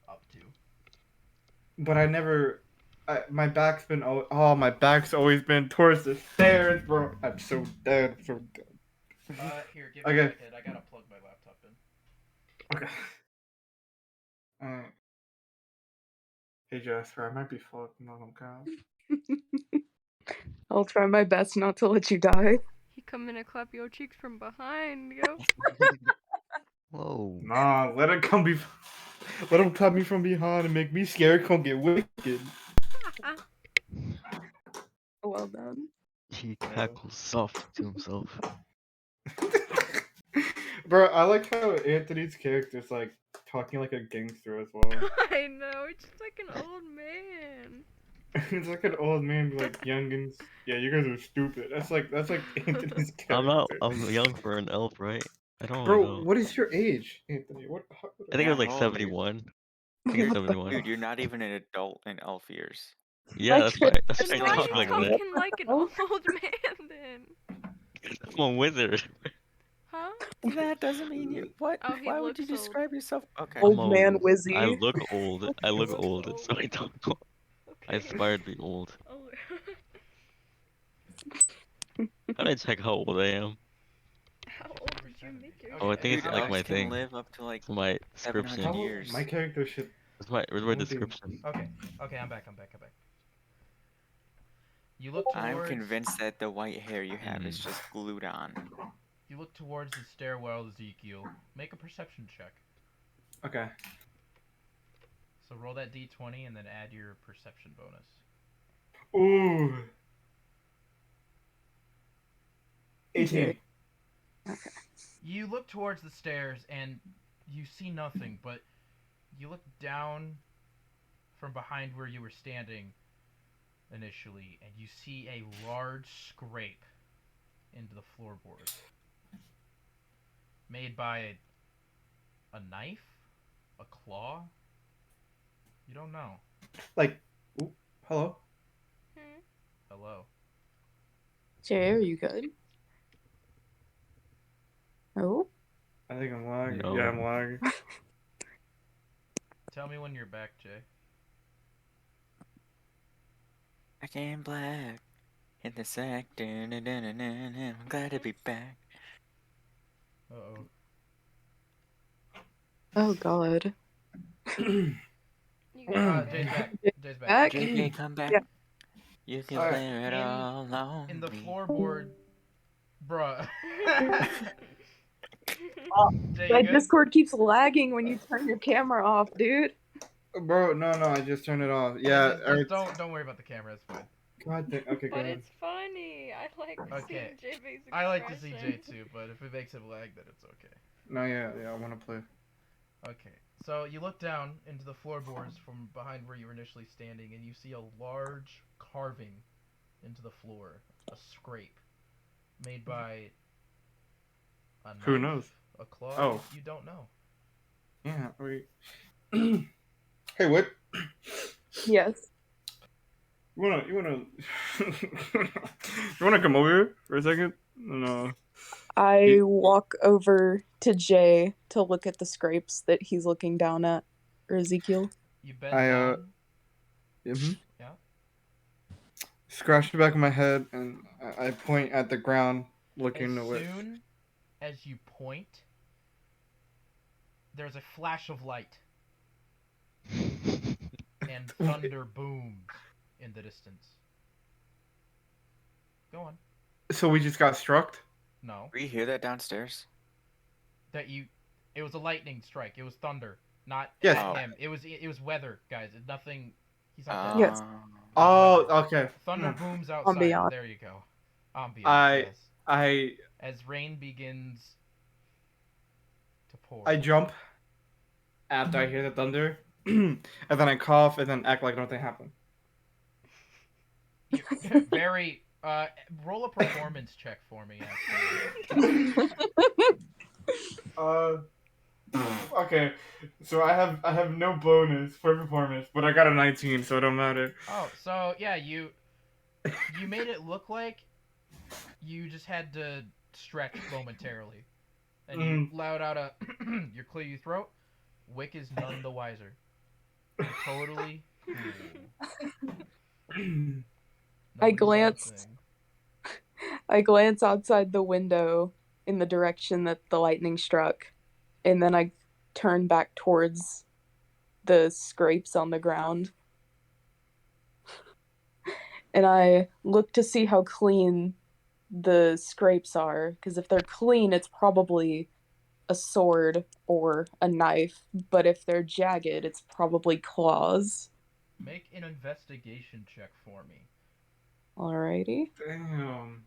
up to. But I never. My back's been. Oh, my back's always been towards the stairs, bro. I'm so dead. So dead. Here, give me a Okay. second. I gotta plug my laptop in. Okay. Alright. Hey, Jasper, I might be fucking on God. I'll try my best not to let you die. He come in and clap your cheeks from behind, yo. Whoa. Nah, let it come be. Let him clap me from behind and make me scared. Come get wicked. Well done. He cackles soft to himself. Bro, I like how Anthony's character's like talking like a gangster as well. I know, it's just like an old man. It's like an old man, like youngins. Yeah, you guys are stupid. That's like Anthony's I'm character. young for an elf, right? I don't Bro, know. what is your age, Anthony? I think it Yeah, was like how old are you? 71. I think it's 71. Dude, you're not even an adult in elf years. Yeah, that's why You're Then still why a are you I talk like child. that. talking like an old man then? I'm a wizard. Huh? That doesn't mean you. What? Oh, he Why would you looks old. describe yourself? Okay. Old I'm man old. I Wizzy. look old. I He look looks old, old. so I don't know. I Okay. aspire to be old. Oh. How do I check how old I am? How old did you make Oh, I yourself? think Dude, it's like elves my can thing. live up to like It's my 700 description. years. My character should. Where's my description? Okay, I'm back. You look I'm towards. convinced that the white hair you have is Mm. just glued on. You look towards the stairwell, Ezekiel. Make a perception check. Okay. So roll that d20 and then add your perception bonus. Ooh. 18. You look towards the stairs and you see nothing, but you look down from behind where you were standing initially, and you see a large scrape into the floorboards made by a knife, a claw. You don't know. Like, ooh, hello? Hello. Jay, are you good? Oh? I think I'm lagging. No. Yeah, I'm lagging. Tell me when you're back, Jay. Back in black in the sector. I'm glad to be back. Uh-oh. Oh god. You got Jay's back. Jay's back. Back? JK, come back. Yeah. You can Alright. blame it all on In the me. floorboard, bruh. Jay, My you good? Discord keeps lagging when you turn your camera off, dude. Bro, no, I just turned it off. Yeah, Just don't worry about the camera. It's fine. God damn. Okay, But go it's funny. I like Okay. seeing JB's expression. I like to see Jay too, but if it makes him lag, then it's okay. No, yeah, I want to play. Okay. So you look down into the floorboards from behind where you were initially standing, and you see a large carving into the floor, a scrape made by a knife, Who knows? a claw. Oh. You don't know. Yeah, wait. Hey, what? Yes. You wanna, you wanna come over here for a second? No. I walk over to Jay to look at the scrapes that he's looking down at. Or Ezekiel. You bend down. Mm-hmm. Yeah. Scratch the back of my head and I point at the ground, As looking away. soon as you point, there's a flash of light, and thunder booms in the distance. Go on. So we just got struck? No. Were you hear that downstairs? It was a lightning strike. It was thunder, not Yes. at Oh. him. It was weather, guys. Nothing. He's not dead. Yes. Oh, okay. Thunder booms outside. Ambiance. There you go. Ambiance. I- Yes. As rain begins to pour. I jump after I hear the thunder, and then I cough and then act like nothing happened. Very. Roll a performance check for me. Actually. Okay, so I have no bonus for performance, but I got a 19, so it don't matter. Oh, so yeah, you You made it look like you just had to stretch momentarily, and you loud out a you clear your throat. Wick is none the wiser. Totally cool. I Nobody's on a glanced thing. I glance outside the window in the direction that the lightning struck, and then I turn back towards the scrapes on the ground. And I look to see how clean the scrapes are, because if they're clean, it's probably a sword or a knife, but if they're jagged, it's probably claws. Make an investigation check for me. Alrighty. Damn.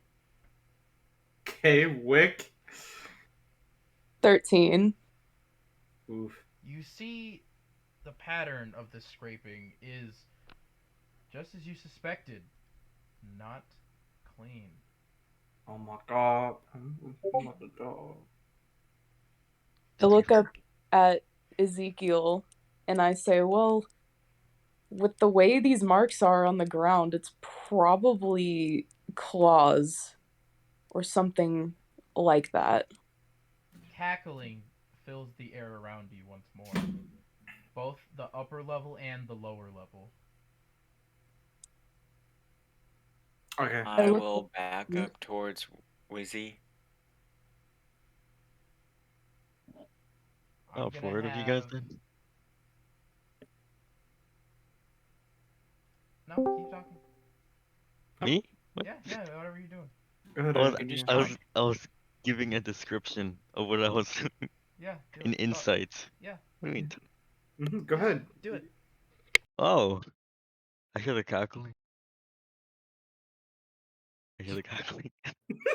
Okay, Wick. 13. Oof. You see the pattern of this scraping is just as you suspected, not clean. Oh my god. I'm about to die. I look up at Ezekiel and I say, well, with the way these marks are on the ground, it's probably claws or something like that. Cackling fills the air around you once more, both the upper level and the lower level. Okay. I I look will back up towards Wizzy. I'm Not gonna for it of you guys have then. no. Keep talking. Me? What? Yeah. Whatever you're doing. Go ahead, I was, You can just I talk. was, I was giving a description of what I was Yeah. Do in it. insights. Yeah. What do you mean? Go ahead. Do it. Oh, I hear the cackling. I hear the cackling.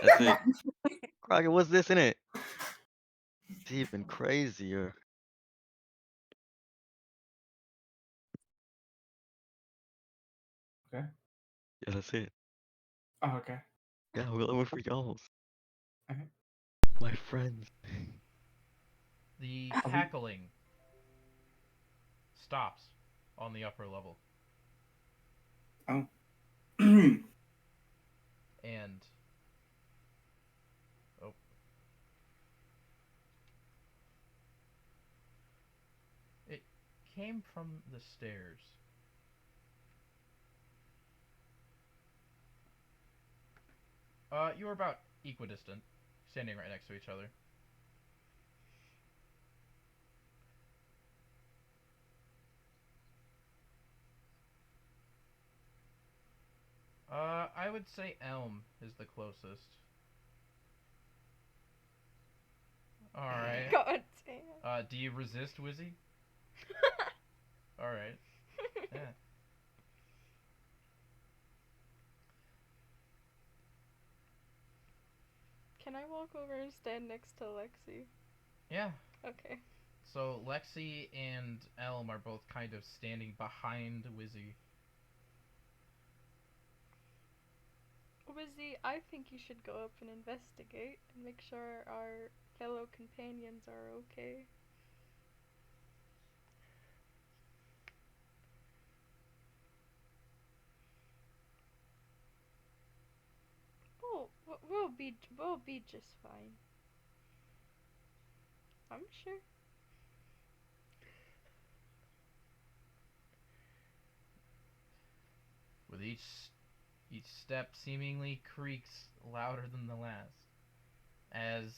That's it. Crockett, what's this in it? It's even crazier. Okay. Yeah, that's it. Oh, okay. Yeah, we're looking for y'all. Okay. My friends. The Are we? cackling stops on the upper level, Oh. and oh, it came from the stairs. You were about equidistant, standing right next to each other. I would say Elm is the closest. All right. God damn. Do you resist, Wizzy? All right. Yeah. Can I walk over and stand next to Lexi? Yeah. Okay. So Lexi and Elm are both kind of standing behind Wizzy. Wizzy, I think you should go up and investigate and make sure our fellow companions are okay. Oh, we'll be just fine. I'm sure. With each step seemingly creaks louder than the last, as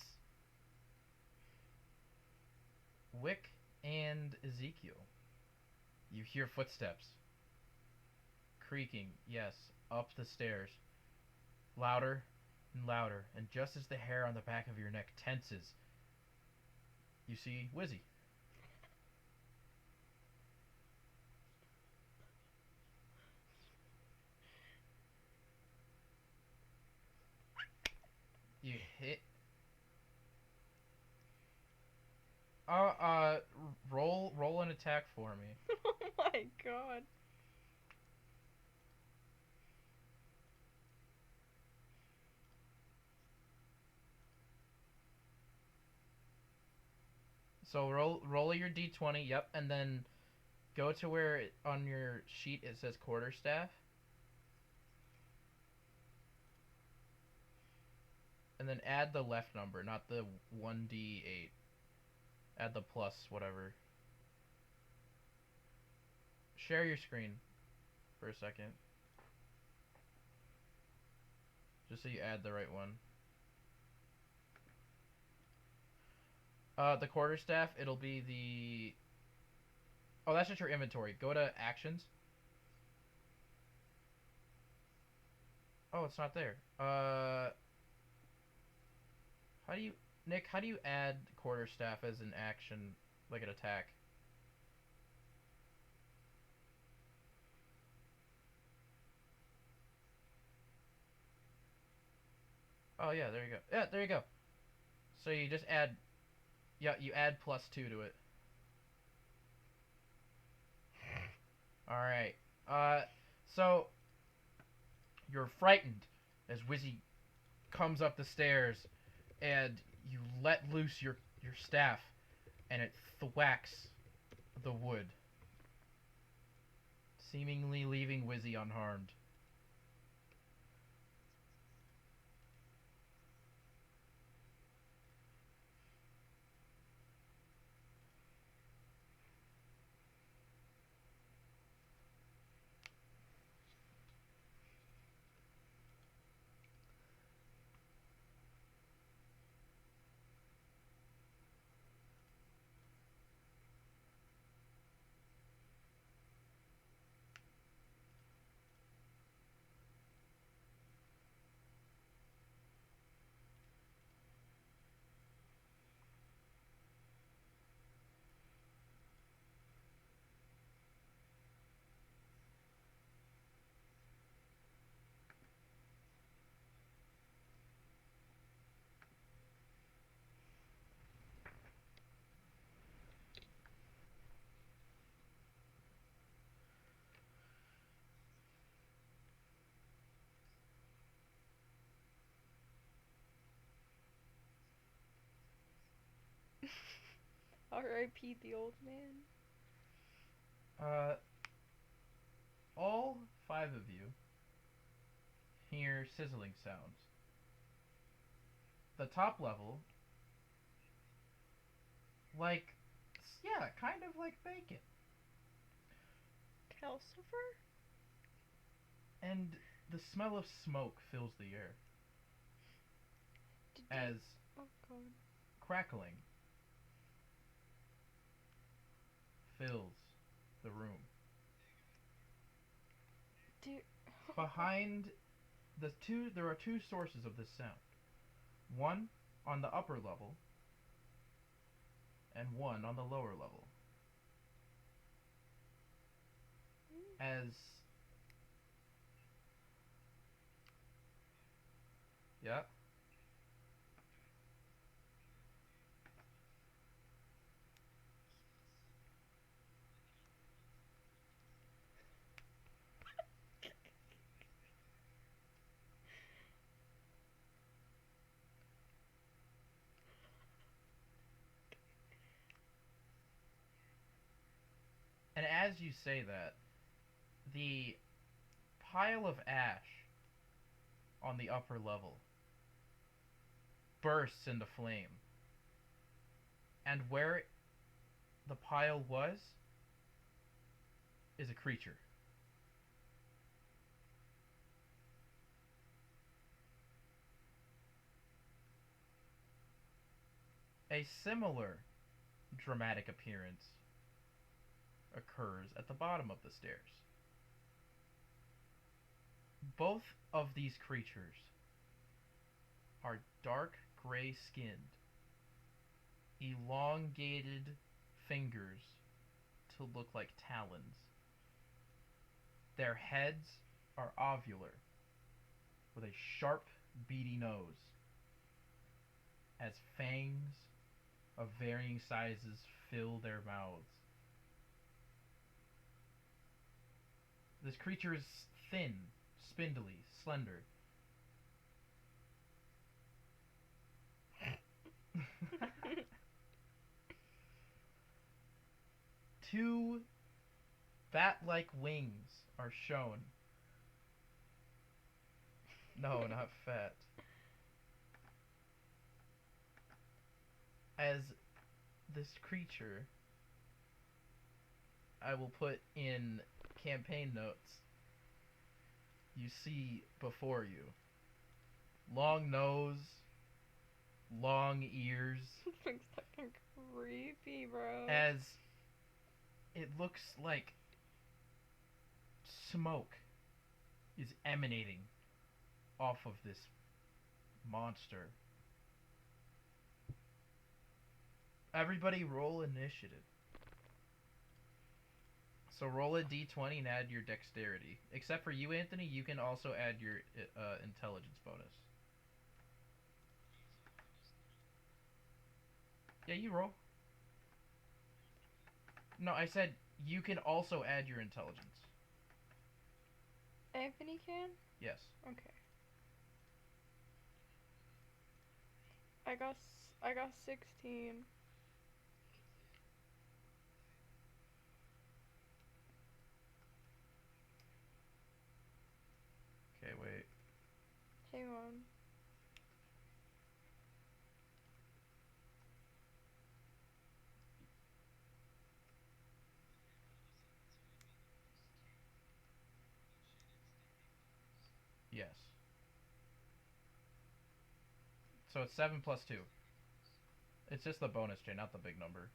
Wick and Ezekiel, you hear footsteps creaking, yes, up the stairs, louder and louder, and just as the hair on the back of your neck tenses, you see Wizzy. You hit. Uh, uh, roll an attack for me. Oh my god. So roll your d20. Yep, and then go to where on your sheet it says quarterstaff. and then add the left number, not the 1d8. Add the plus whatever. Share your screen for a second. Just so you add the right one. The quarterstaff, it'll be the... Oh, that's just your inventory. Go to actions. Oh, it's not there. How do you... Nick, how do you add quarterstaff as an action, like an attack? Oh, yeah, there you go. Yeah, there you go. So you just add... Yeah, you add +2 to it. Alright. So... You're frightened as Wizzy comes up the stairs, and you let loose your staff, and it thwacks the wood, seemingly leaving Wizzy unharmed. R.I.P. the old man. All 5 of you hear sizzling sounds. The top level, like, yeah, kind of like bacon. Calcifer? And the smell of smoke fills the air as Oh god. crackling fills the room. Behind there are 2 sources of this sound. One on the upper level, and one on the lower level. As... Yeah. And as you say that, the pile of ash on the upper level bursts into flame. And where the pile was is a creature. A similar dramatic appearance occurs at the bottom of the stairs. Both of these creatures are dark gray skinned, elongated fingers to look like talons. Their heads are ovular, with a sharp, beady nose, as fangs of varying sizes fill their mouths. This creature is thin, spindly, slender. Two bat-like wings are shown. No, not fat. as this creature, I will put in campaign notes. You see before you long nose, long ears, This thing's fucking creepy, bro. as it looks like smoke is emanating off of this monster. Everybody roll initiative. So roll a d20 and add your dexterity. Except for you, Anthony, you can also add your intelligence bonus. Yeah, you roll. No, I said you can also add your intelligence. Anthony can? Yes. Okay. I got 16. Okay, wait. Hang on. Yes. So it's 7 plus 2. It's just the bonus chain, not the big number.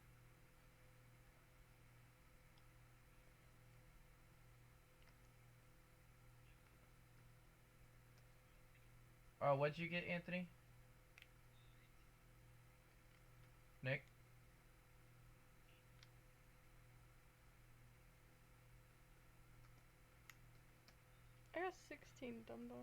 Oh, what'd you get, Anthony? Nick? I got 16, dum dum.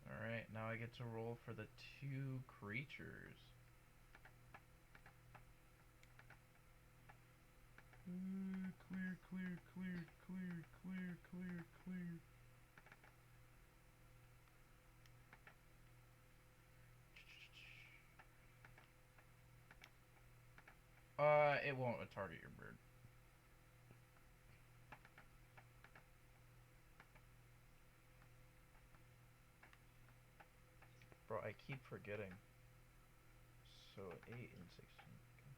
Alright, now I get to roll for the 2 creatures. Clear, clear, clear, clear, clear, clear, clear. It won't target your bird. Bro, I keep forgetting. So 8 and 16. Okay.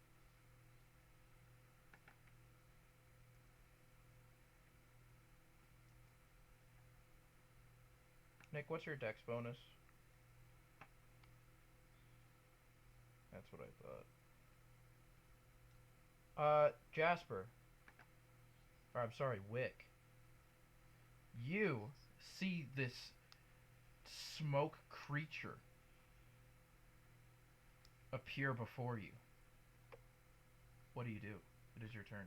Nick, what's your dex bonus? That's what I thought. Jasper. Or I'm sorry, Wick. You see this smoke creature appear before you. What do you do? It is your turn.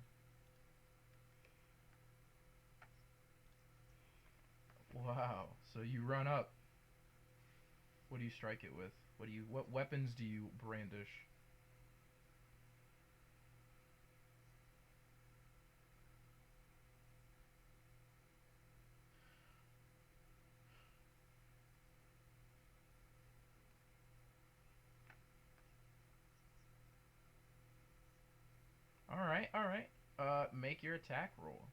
Wow. So you run up. What do you strike it with? What weapons do you brandish? Alright, alright. Make your attack roll.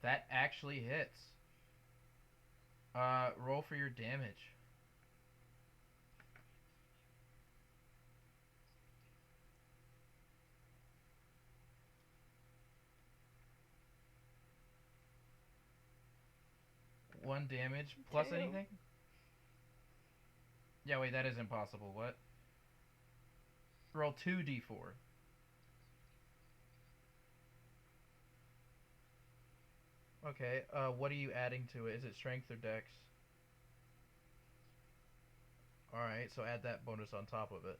That actually hits. Roll for your damage. One damage plus Damn. anything? Yeah, wait, that is impossible. What? Roll 2d4. Okay, what are you adding to it? Is it strength or dex? Alright, so add that bonus on top of it.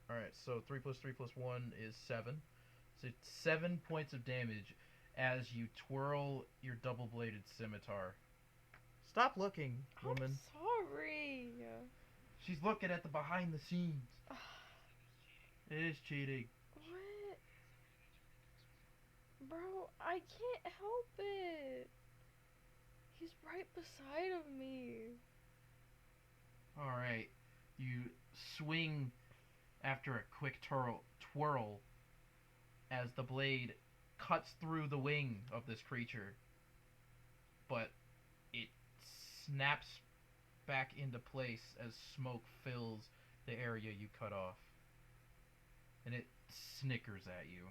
Alright, so 3 plus 3 plus 1 is 7. So 7 points of damage as you twirl your double-bladed scimitar. Stop looking, woman. I'm sorry. She's looking at the behind the scenes. It is cheating. What? Bro, I can't help it. He's right beside of me. Alright, You swing after a quick twirl as the blade cuts through the wing of this creature, but it snaps back into place as smoke fills the area you cut off. And it snickers at you.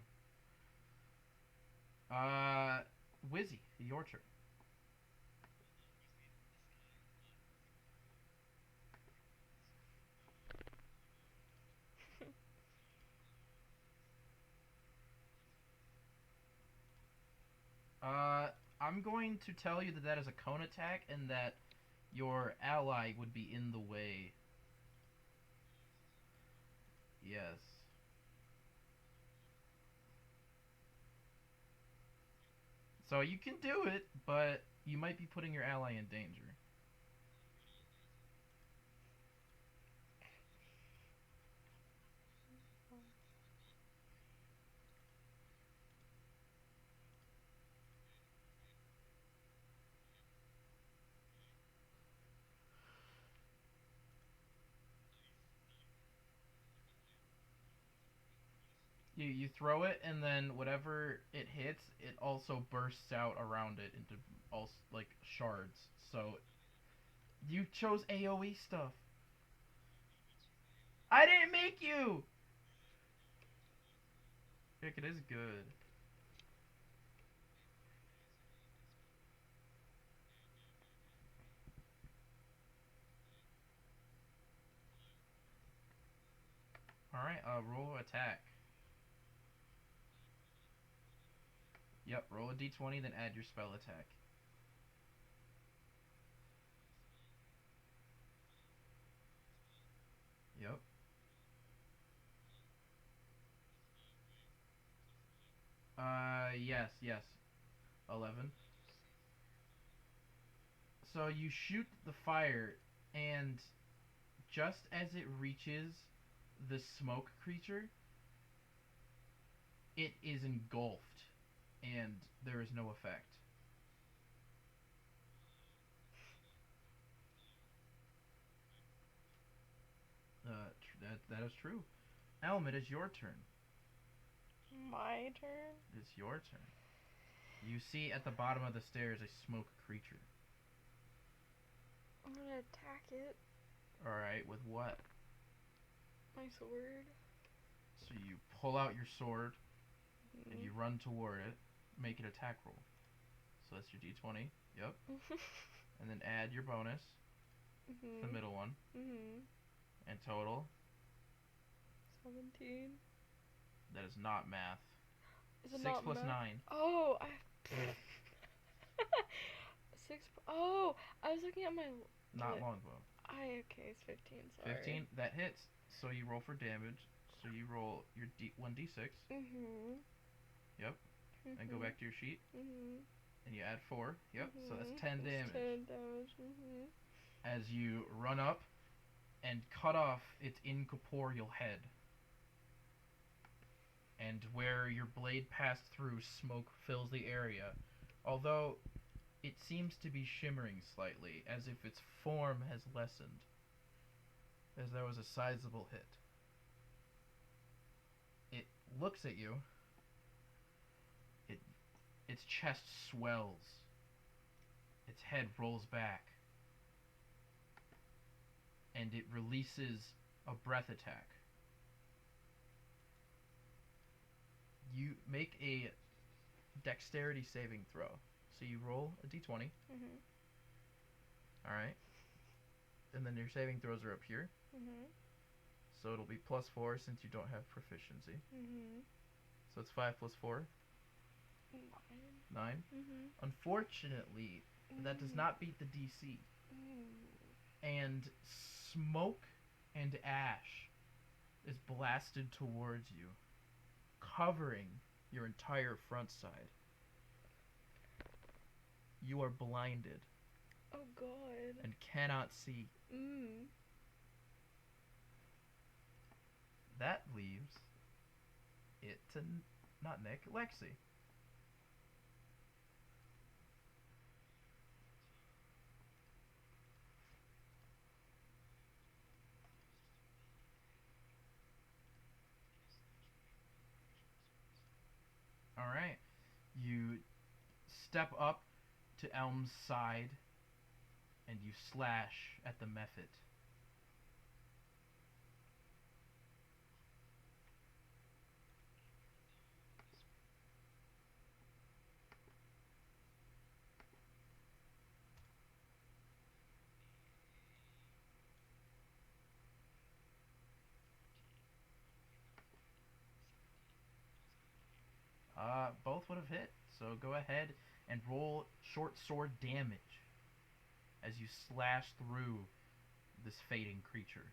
Wizzy, your turn. I'm going to tell you that that is a cone attack and that your ally would be in the way. Yes. So you can do it, but you might be putting your ally in danger. You throw it, and then whatever it hits, it also bursts out around it into all like shards. So you chose AOE stuff. I didn't make you. Heck, it is good. All right, roll attack. Yep, roll a d20, then add your spell attack. Yep. Yes. 11. So you shoot the fire, and just as it reaches the smoke creature, it is engulfed, and there is no effect. That is true. Elm, it is your turn. My turn? It's your turn. You see at the bottom of the stairs a smoke creature. I'm gonna attack it. Alright, with what? My sword. So you pull out your sword, and you Mm-hmm. run toward it. Make an attack roll. So that's your d20. Yep. And then add your bonus, Mm-hmm. the middle one, Mm-hmm. and total. 17. That is not math. Is it 6 not plus math? 9. Oh, I. 6. Oh, I was looking at my. Not longbow. Okay, it's 15. Sorry. 15. That hits. So you roll for damage. So you roll your 1d6. Mm-hmm. Yep. And go back to your sheet. Mm-hmm. And you add 4. Yep. So that's Mm-hmm. 10 That's damage. 10 damage. Mm-hmm. As you run up and cut off its incorporeal head. And where your blade passed through, smoke fills the area. Although it seems to be shimmering slightly, as if its form has lessened, as there was a sizable hit. It looks at you. Its chest swells. Its head rolls back. And it releases a breath attack. You make a dexterity saving throw. So you roll a d20. Mm-hmm. Alright. And then your saving throws are up here. Mm-hmm. So it'll be plus 4 since you don't have proficiency. Mm-hmm. So it's 5 plus 4. 9. Mm-hmm. Unfortunately, that does not beat the DC. Mm-hmm. And smoke and ash is blasted towards you, covering your entire front side. You are blinded Oh god. and cannot see. That leaves it to not Nick, Lexi. You step up to Elm's side and you slash at the mephit. Both would have hit. So go ahead and roll short sword damage as you slash through this fading creature.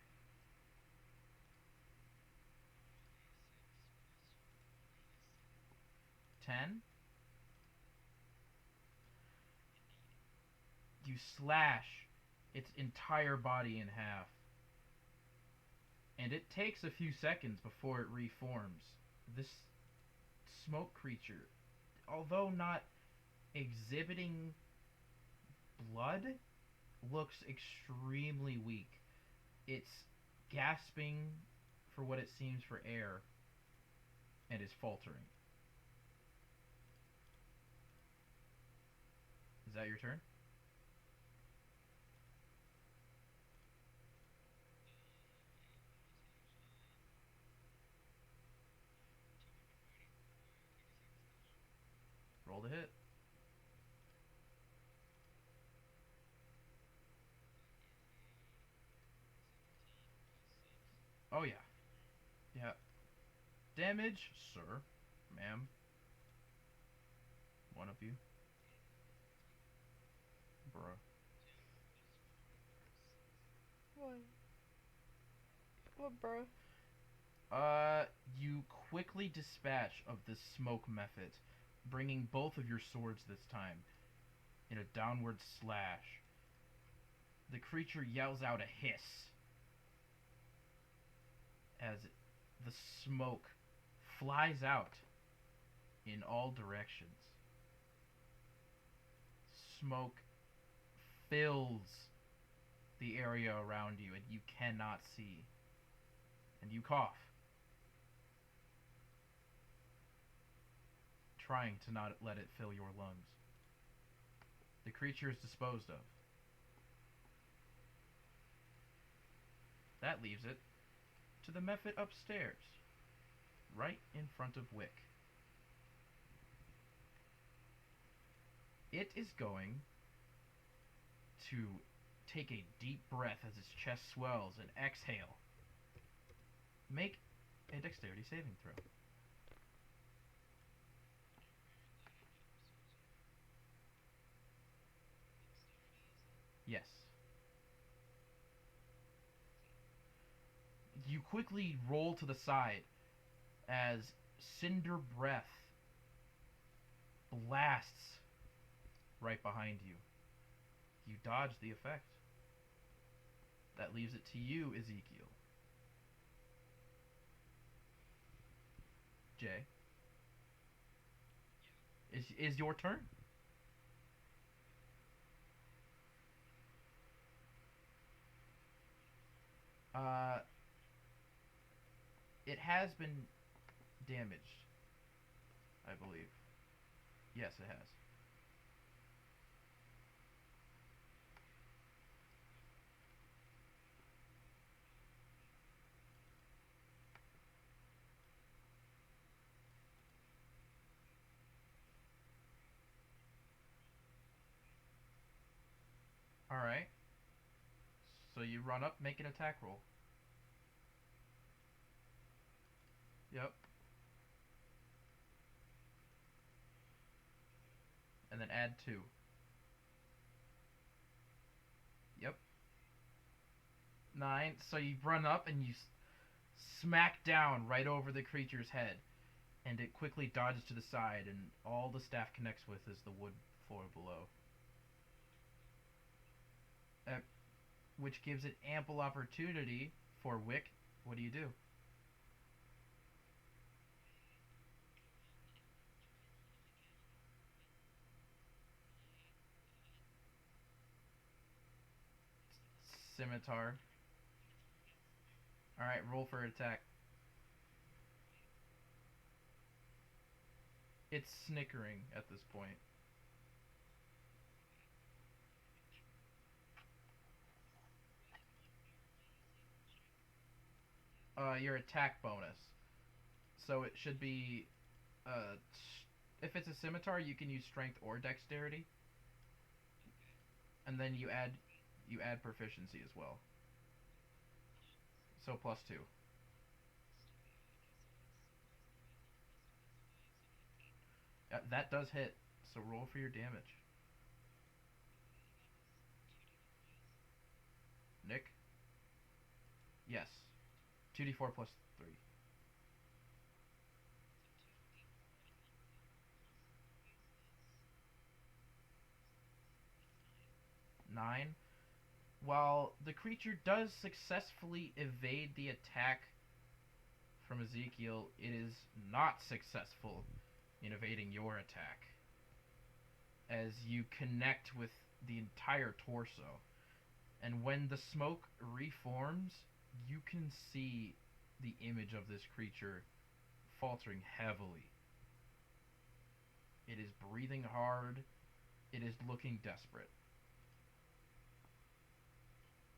10. You slash its entire body in half. And it takes a few seconds before it reforms. This smoke creature, although not exhibiting blood, looks extremely weak. It's gasping for what it seems for air and is faltering. Is that your turn? Roll to hit. Oh yeah. Yeah. Damage, sir. Ma'am. One of you. Bruh. What? What, bro? You quickly dispatch of this smoke method, bringing both of your swords this time in a downward slash. The creature yells out a hiss as the smoke flies out in all directions. Smoke fills the area around you and you cannot see. And you cough, trying to not let it fill your lungs. The creature is disposed of. That leaves it to the method upstairs, right in front of Wick. It is going to take a deep breath as its chest swells and exhale. Make a dexterity saving throw. Yes. You quickly roll to the side as cinder breath blasts right behind you. You dodge the effect. That leaves it to you, Ezekiel. Jay. Is your turn? Uh, it has been damaged, I believe. Yes, it has. Alright. So you run up, make an attack roll. Yep. And then add 2. Yep. 9. So you run up and you smack down right over the creature's head. And it quickly dodges to the side, and all the staff connects with is the wood floor below. Which gives it ample opportunity for Wick. What do you do? Scimitar. Alright, roll for attack. It's snickering at this point. Your attack bonus. So it should be, if it's a scimitar, you can use strength or dexterity, and then you add proficiency as well. So +2. That does hit. So roll for your damage. Nick? Yes. 2d4 plus 3. 9. While the creature does successfully evade the attack from Ezekiel, it is not successful in evading your attack, as you connect with the entire torso. And when the smoke reforms, you can see the image of this creature faltering heavily. It is breathing hard. It is looking desperate.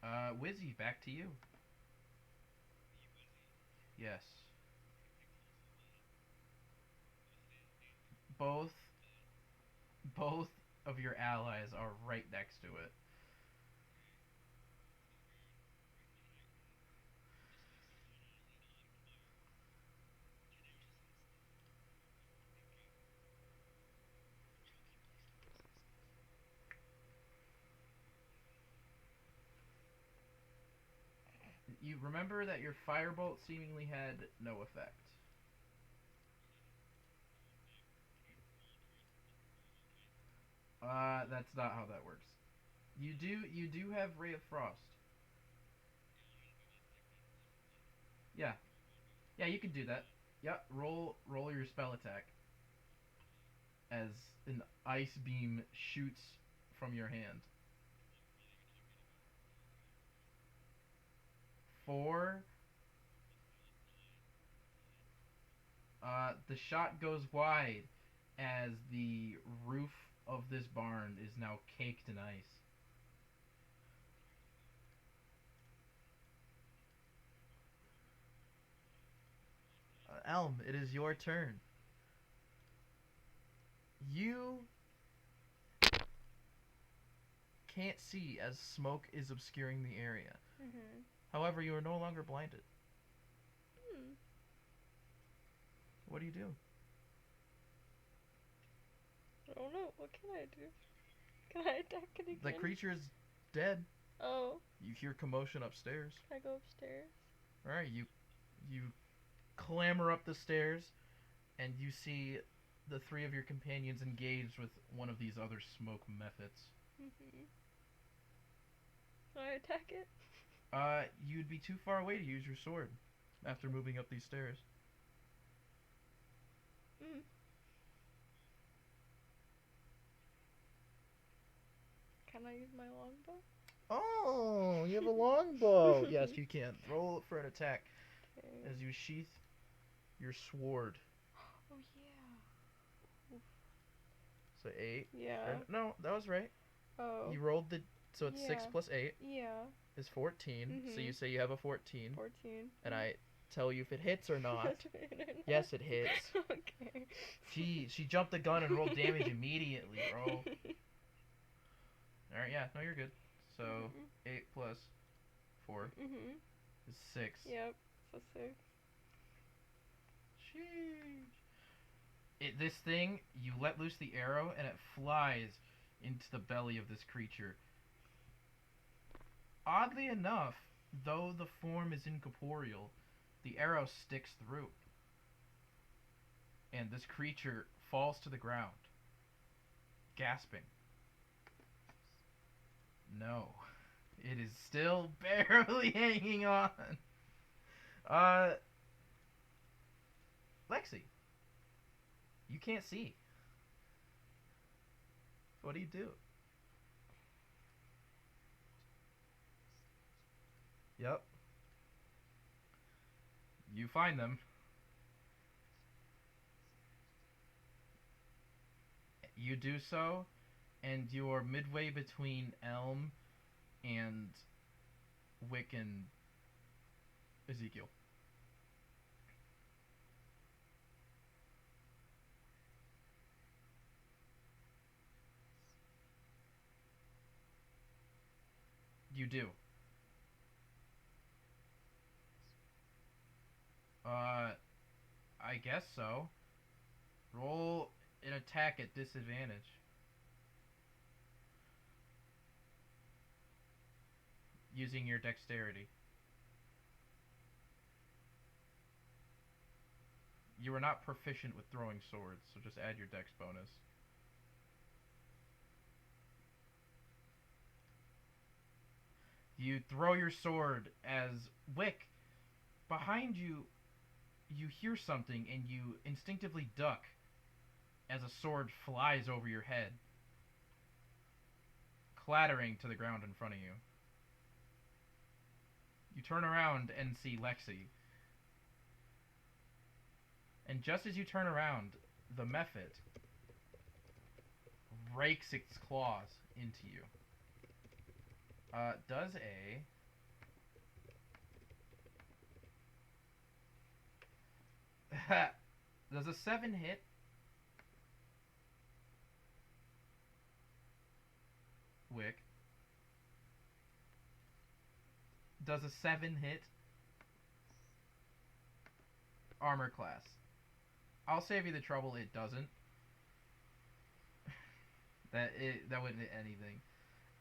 Wizzy, back to you. Yes. Both of your allies are right next to it. You remember that your firebolt seemingly had no effect. That's not how that works. You do have Ray of Frost. Yeah. Yeah, you can do that. Yeah, roll your spell attack. As an ice beam shoots from your hand. 4. The shot goes wide as the roof of this barn is now caked in ice. Elm, it is your turn. You can't see as smoke is obscuring the area. Mhm. However, you are no longer blinded. Hmm. What do you do? I don't know. What can I do? Can I attack it again? The creature is dead. Oh. You hear commotion upstairs. Can I go upstairs? Alright, you clamber up the stairs, and you see the 3 of your companions engaged with one of these other smoke methods. Mhm. Can I attack it? You'd be too far away to use your sword after moving up these stairs. Mm. Can I use my longbow? Oh, you have a longbow. Yes, you can. Roll for an attack Okay. as you sheath your sword. Oh yeah. So 8. Yeah. No, that was right. Oh. You rolled so it's 6 Yeah. plus 8 Yeah. is 14. So you Mhm. say you have a 14. 14. And I tell you if it hits or not. Yes, it hits. Okay. Gee, she jumped the gun and rolled damage immediately, bro. Alright, yeah, no, you're good. So, 8 plus 4 Mhm. is 6. Yep. So 6. Sheesh. This thing, you let loose the arrow and it flies into the belly of this creature. Oddly enough, though the form is incorporeal, the arrow sticks through. And this creature falls to the ground, gasping. No. It is still barely hanging on. Lexi, you can't see. What do you do? Yep. You find them. You do so, and you're midway between Elm and Wick and Ezekiel. You do. I guess so. Roll an attack at disadvantage. Using your dexterity. You are not proficient with throwing swords, so just add your dex bonus. You throw your sword as Wick, behind you, you hear something and you instinctively duck as a sword flies over your head, clattering to the ground in front of you. You turn around and see Lexi. And just as you turn around, the Mephit rakes its claws into you. Does a 7 hit? Wick. Does a 7 hit? Armor class. I'll save you the trouble, it doesn't. That wouldn't hit anything.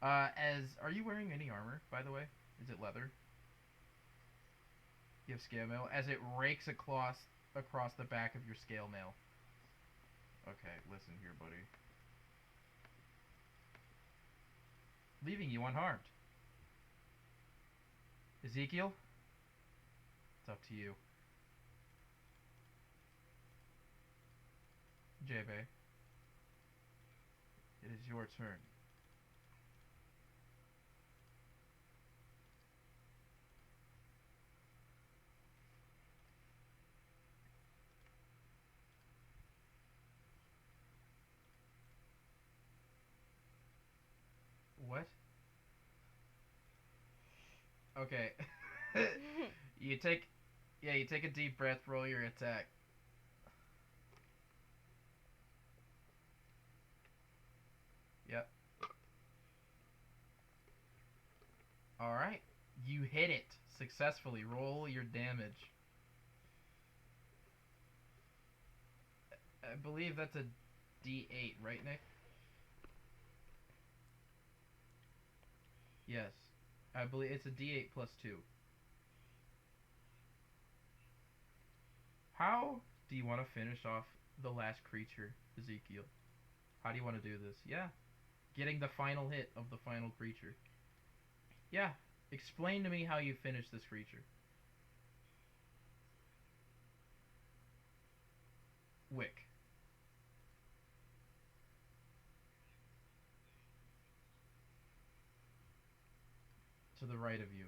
Are you wearing any armor, by the way? Is it leather? You have scale mail. As it rakes across the back of your scale mail. Okay, listen here, buddy. Leaving you unharmed. Ezekiel? It's up to you. Jebe. It is your turn. What? Okay. you take a deep breath, roll your attack. Yep. Alright. You hit it successfully. Roll your damage. I believe that's a D8, right, Nick? Yes. I believe it's a D8 plus 2. How do you want to finish off the last creature, Ezekiel? How do you want to do this? Yeah. Getting the final hit of the final creature. Yeah. Explain to me how you finish this creature. Wick. To the right of you.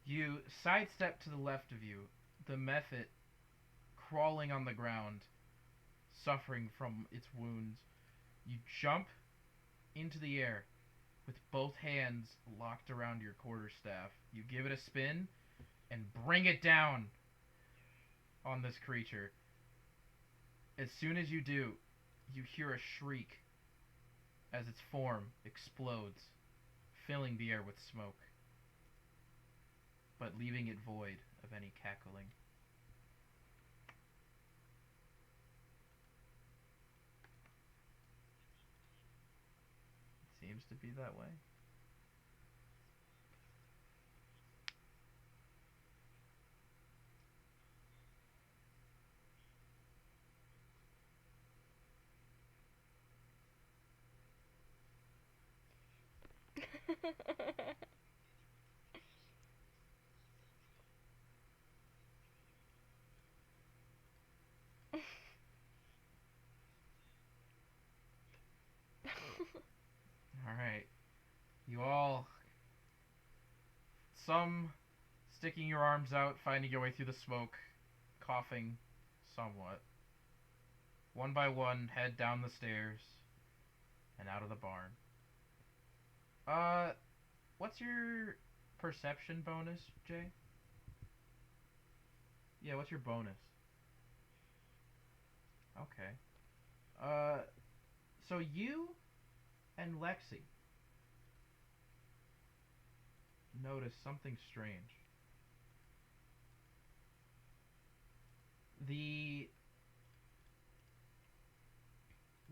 You sidestep to the left of you, the Mephit crawling on the ground, suffering from its wounds. You jump into the air with both hands locked around your quarterstaff. You give it a spin and bring it down on this creature. As soon as you do, you hear a shriek as its form explodes, filling the air with smoke, but leaving it void of any cackling. It seems to be that way. some sticking your arms out, finding your way through the smoke, coughing somewhat. One by one, head down the stairs and out of the barn. What's your perception bonus, Jay? Yeah, what's your bonus? Okay. So you and Lexi notice something strange. The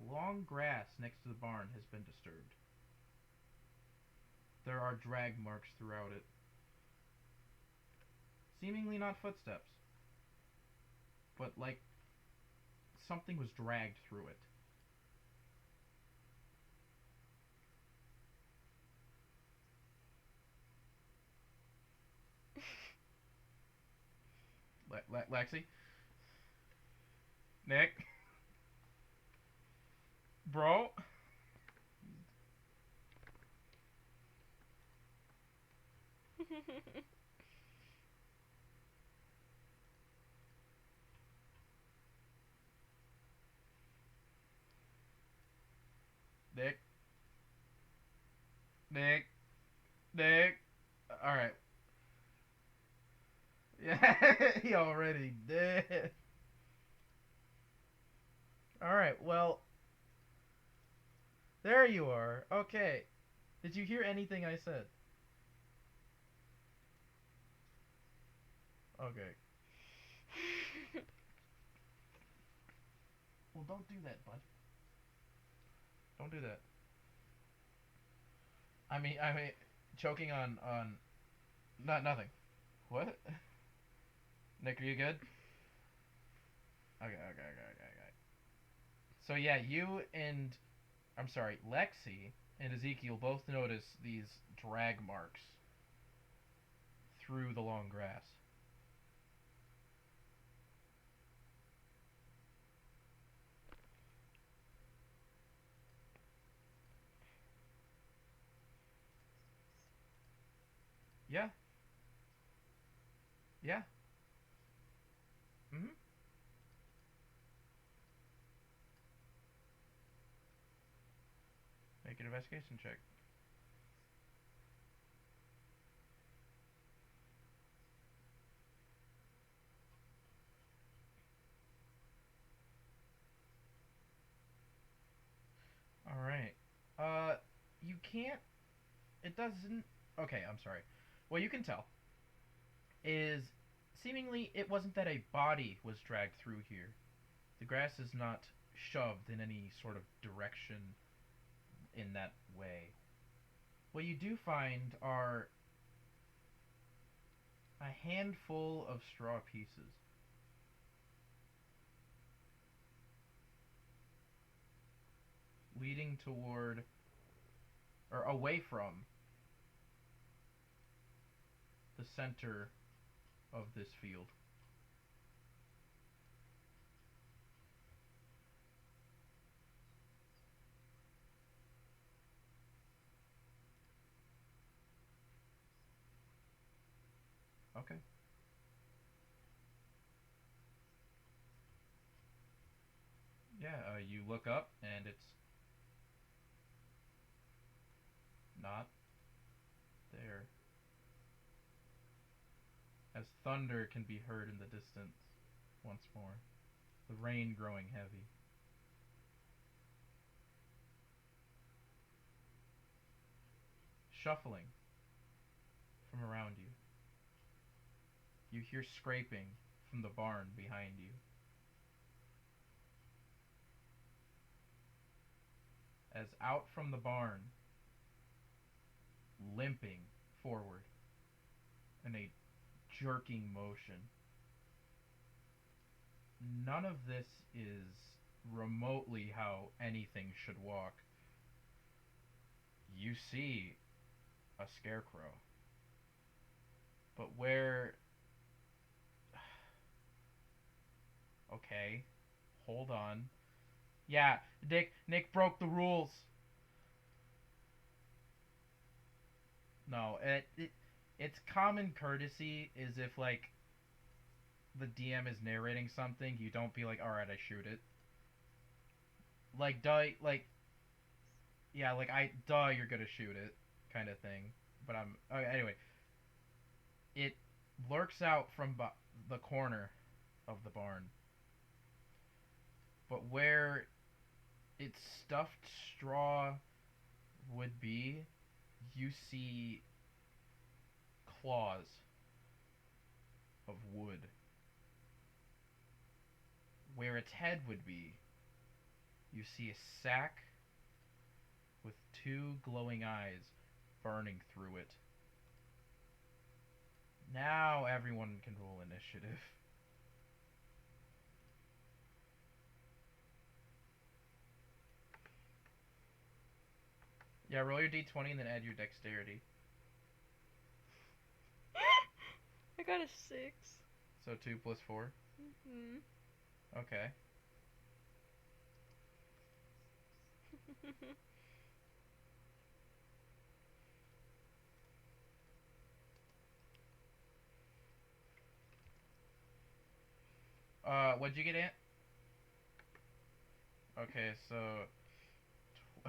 long grass next to the barn has been disturbed. There are drag marks throughout it. Seemingly not footsteps, but like something was dragged through it. Lexi? Nick? Bro? Nick? Nick? Nick? Alright. Yeah, he already did. Alright, well, there you are. Okay. Did you hear anything I said? Okay. Well, don't do that, bud. Don't do that. I mean, choking on nothing. What? Nick, are you good? Okay. So yeah, you and I'm sorry, Lexi and Ezekiel both notice these drag marks through the long grass. Yeah. Yeah. Mhm. Make an investigation check. All right. You can't. It doesn't. Okay, I'm sorry. What you can tell is seemingly it wasn't that a body was dragged through here. The grass is not shoved in any sort of direction in that way. What you do find are a handful of straw pieces. Leading toward, or away from, the center of this field. Okay. Yeah, you look up and it's not there. As thunder can be heard in the distance once more, the rain growing heavy. Shuffling from around you. You hear scraping from the barn behind you. As out from the barn, limping forward in a jerking motion. None of this is remotely how anything should walk. You see a scarecrow. But where... Okay, hold on. Yeah, Nick broke the rules. No, It's common courtesy is if like the DM is narrating something, you don't be like, all right, I shoot it. Like, duh, like, yeah, like you're gonna shoot it, kind of thing. But okay, anyway. It lurks out from the corner of the barn, but where its stuffed straw would be, you see claws of wood. Where its head would be, you see a sack with two glowing eyes burning through it. Now everyone can roll initiative. Yeah, roll your d20 and then add your dexterity. I got a 6. So 2 plus 4. Hmm. Okay. What'd you get, Ant? Okay, so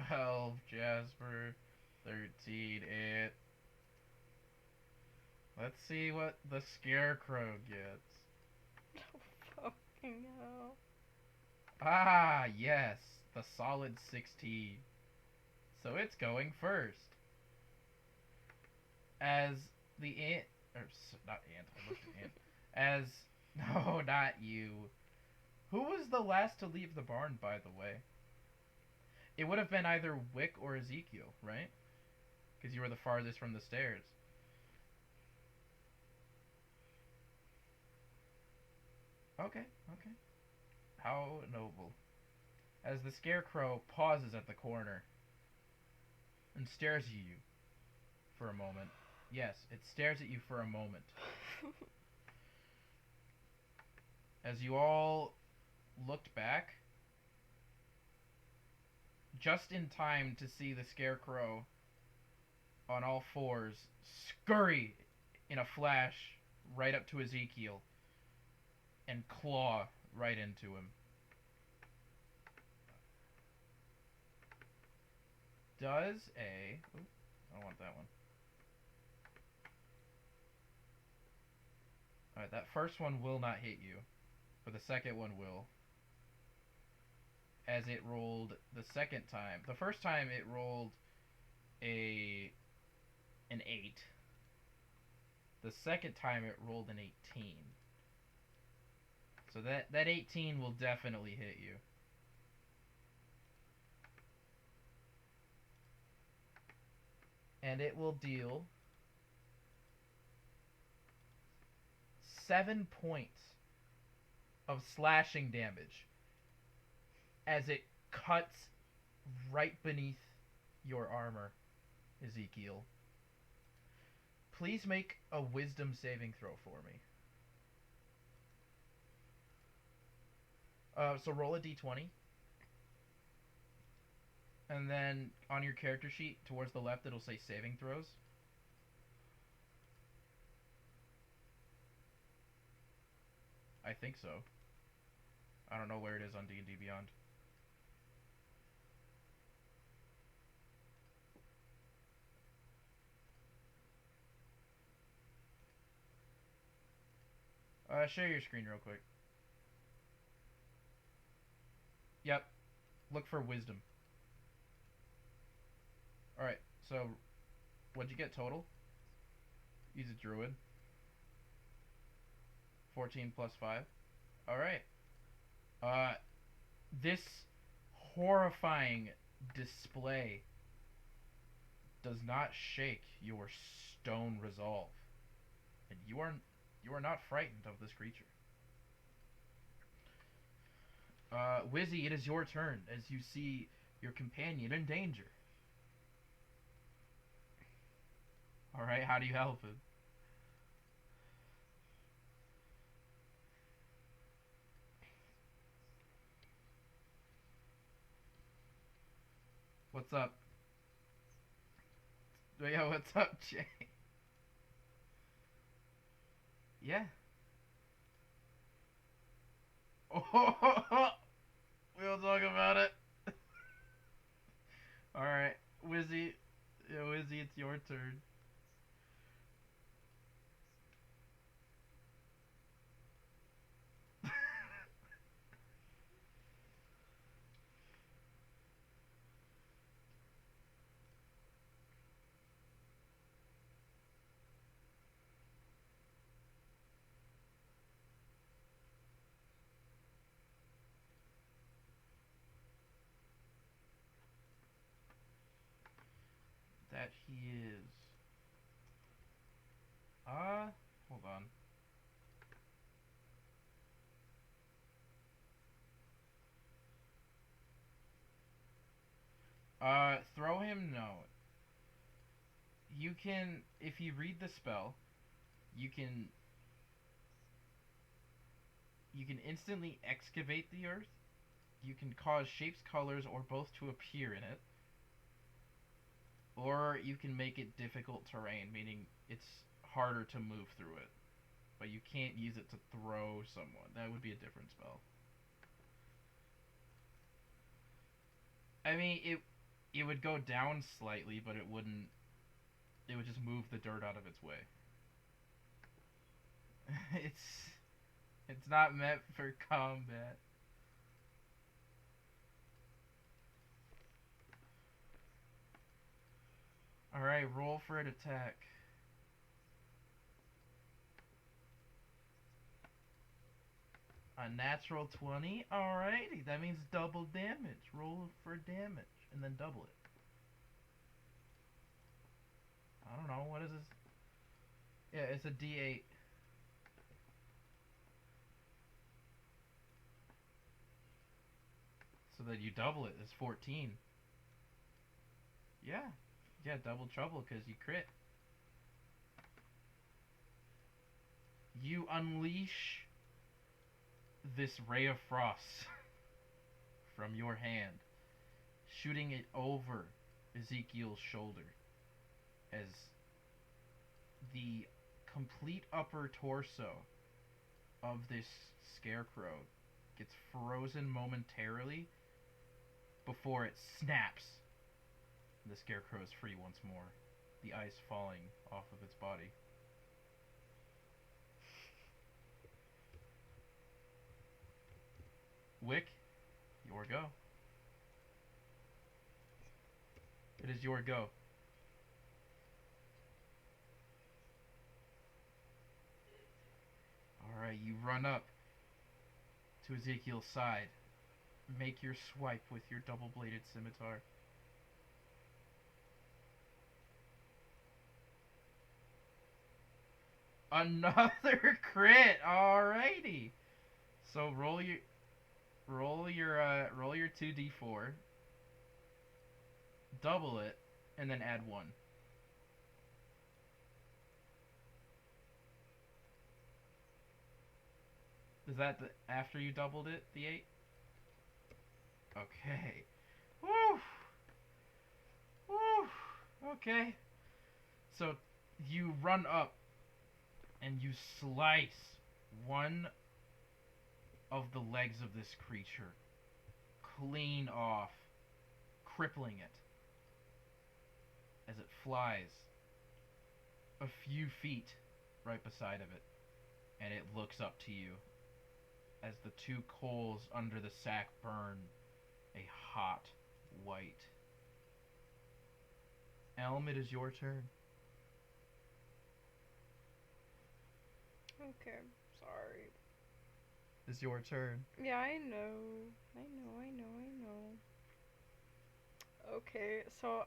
12, Jasper, 13, Ant. Let's see what the Scarecrow gets. Oh, fucking hell. Ah, yes, the solid 16. So it's going first. As the ant, or not ant, I looked at ant. As, no, not you. Who was the last to leave the barn, by the way? It would have been either Wick or Ezekiel, right? Because you were the farthest from the stairs. Okay, okay. How noble. As the Scarecrow pauses at the corner and stares at you for a moment. Yes, it stares at you for a moment. As you all looked back, just in time to see the Scarecrow on all fours scurry in a flash right up to Ezekiel and claw right into him. Does a... Ooh, I don't want that one. Alright, that first one will not hit you, but the second one will. As it rolled the second time. The first time it rolled an 8. The second time it rolled an 18. So that 18 will definitely hit you. And it will deal 7 points of slashing damage as it cuts right beneath your armor, Ezekiel. Please make a wisdom saving throw for me. So roll a d20. And then on your character sheet, towards the left, it'll say saving throws. I think so. I don't know where it is on D&D Beyond. Share your screen real quick. Yep. Look for wisdom. Alright, so what'd you get total? He's a druid. 14 plus 5. Alright. This horrifying display does not shake your stone resolve. And you are not frightened of this creature. Wizzy, it is your turn as you see your companion in danger. Alright, how do you help him? What's up? Yeah, what's up, Jay? Yeah. Oh, we'll talk about it. All right, Wizzy. Yeah, Wizzy, it's your turn. That he is. Hold on. Throw him? No. You can, if you read the spell, you can instantly excavate the earth. You can cause shapes, colors, or both to appear in it. Or you can make it difficult terrain, meaning it's harder to move through it. But you can't use it to throw someone. That would be a different spell. I mean, it would go down slightly, but it wouldn't. It would just move the dirt out of its way. It's not meant for combat. All right, roll for an attack. A natural 20. Alrighty, that means double damage. Roll for damage and then double it. I don't know, what is this? Yeah, it's a D8. So that you double it, it's 14. Yeah, double trouble because you crit. You unleash this ray of frost from your hand, shooting it over Ezekiel's shoulder as the complete upper torso of this scarecrow gets frozen momentarily before it snaps. The scarecrow is free once more, the ice falling off of its body. Wick, your go. It is your go. Alright, you run up to Ezekiel's side. Make your swipe with your double-bladed scimitar. Another crit. Alrighty. So roll your 2d4. Double it and then add 1. Is that after you doubled it, the 8? Okay. Woo! Woo! Okay. So you run up and you slice one of the legs of this creature clean off, crippling it as it flies a few feet right beside of it, and it looks up to you as the two coals under the sack burn a hot white. Elm, it is your turn. Okay, sorry. It's your turn. Yeah, I know. Okay, so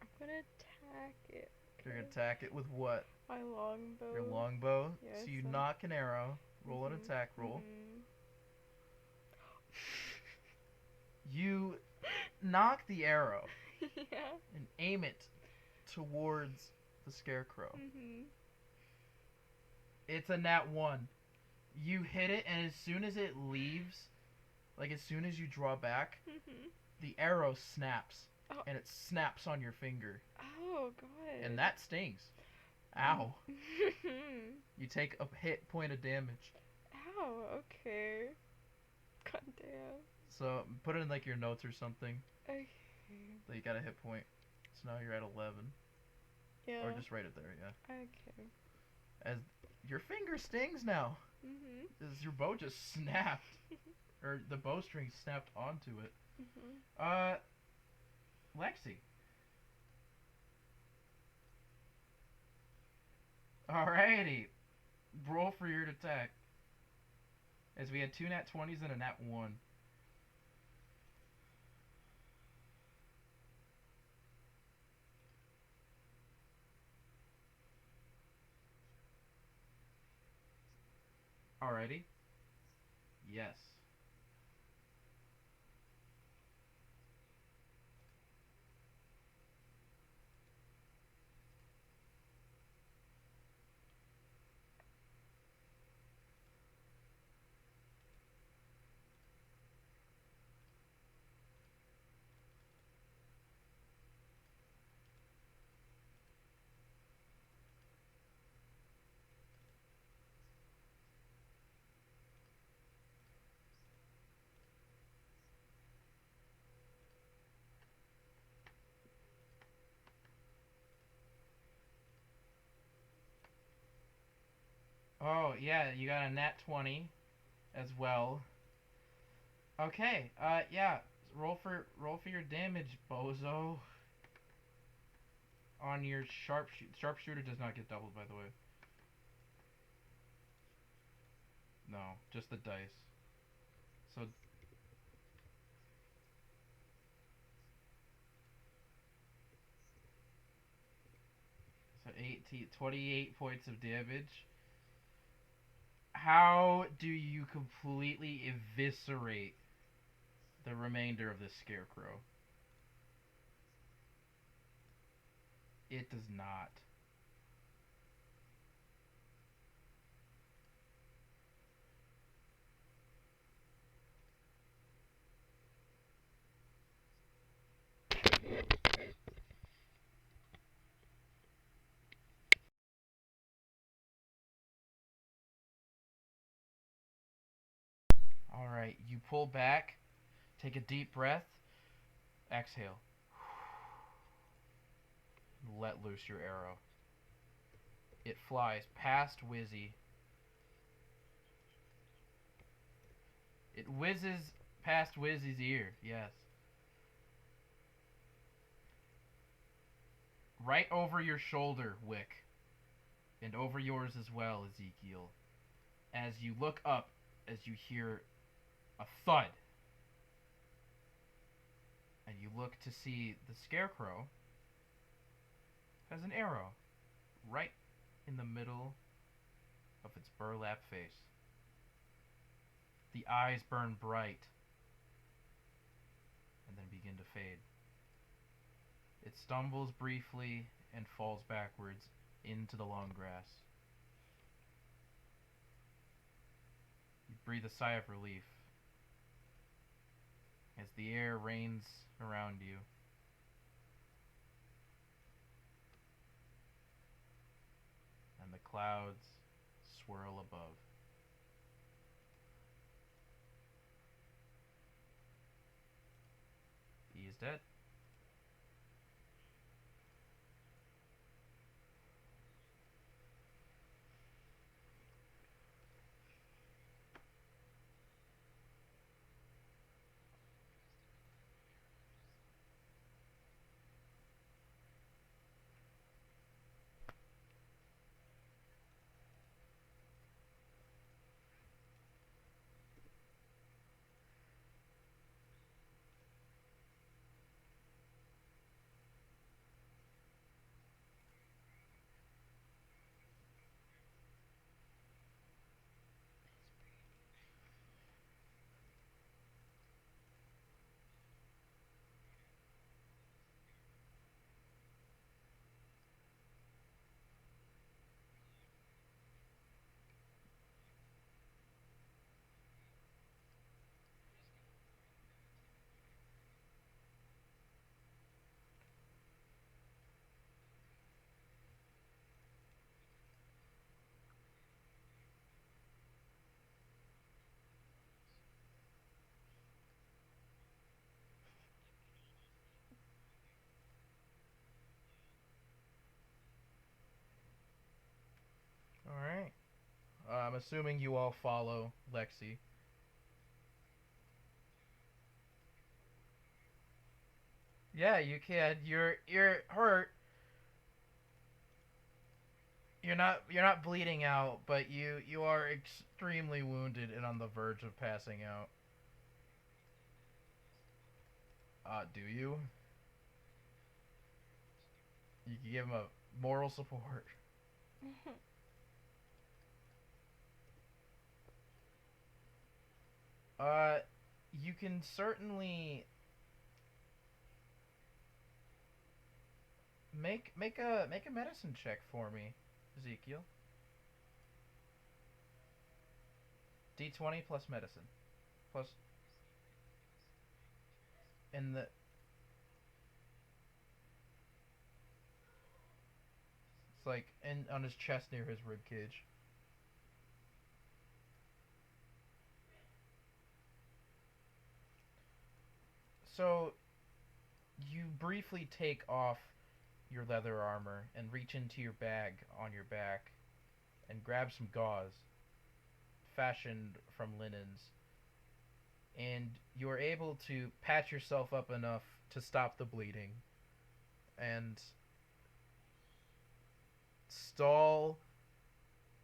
I'm gonna attack it. You're gonna attack it with what? My longbow. Your longbow. Yes, So you knock an arrow. Roll an attack roll. You knock the arrow Yeah. and aim it towards the scarecrow. It's a nat 1. You hit it, and as soon as it leaves, like as soon as you draw back, the arrow snaps, Oh. and it snaps on your finger, Oh god. and that stings. Ow. You take a hit point of damage. Ow, okay. God damn. So put it in like your notes or something. Okay. That you got a hit point. So now you're at 11. Yeah. Or just write it there, yeah. Okay. As your finger stings now. Mhm. As your bow just snapped. Or the bowstring snapped onto it. Mhm. Lexi. Alrighty. Roll for your attack. As we had 2 nat 20s and a nat 1. Alrighty. Yes. Oh, yeah, you got a nat 20 as well. Okay, yeah. Roll for your damage, bozo. On your sharpshooter does not get doubled, by the way. No, just the dice. So 18, 28 points of damage. How do you completely eviscerate the remainder of this scarecrow? It does not. Alright, you pull back, take a deep breath, exhale. Let loose your arrow. It flies past Wizzy. It whizzes past Wizzy's ear, yes. Right over your shoulder, Wick. And over yours as well, Ezekial. As you look up, as you hear a thud. And you look to see the scarecrow has an arrow right in the middle of its burlap face. The eyes burn bright and then begin to fade. It stumbles briefly and falls backwards into the long grass. You breathe a sigh of relief as the air rains around you. And the clouds swirl above. He is dead. assuming you all follow Lexi. Yeah, you can. You're hurt. You're not bleeding out, but you are extremely wounded and on the verge of passing out. Do you? You can give him a moral support. Uh, you can certainly make a medicine check for me, Ezekiel. D20 plus medicine. Plus in the it's like in on his chest near his rib cage. So you briefly take off your leather armor and reach into your bag on your back and grab some gauze fashioned from linens, and you are able to patch yourself up enough to stop the bleeding and stall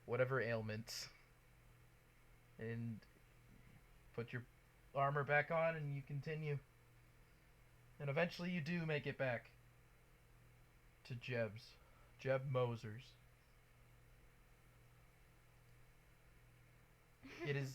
whatever ailments and put your armor back on and you continue. And eventually you do make it back to Jeb Mosers. It is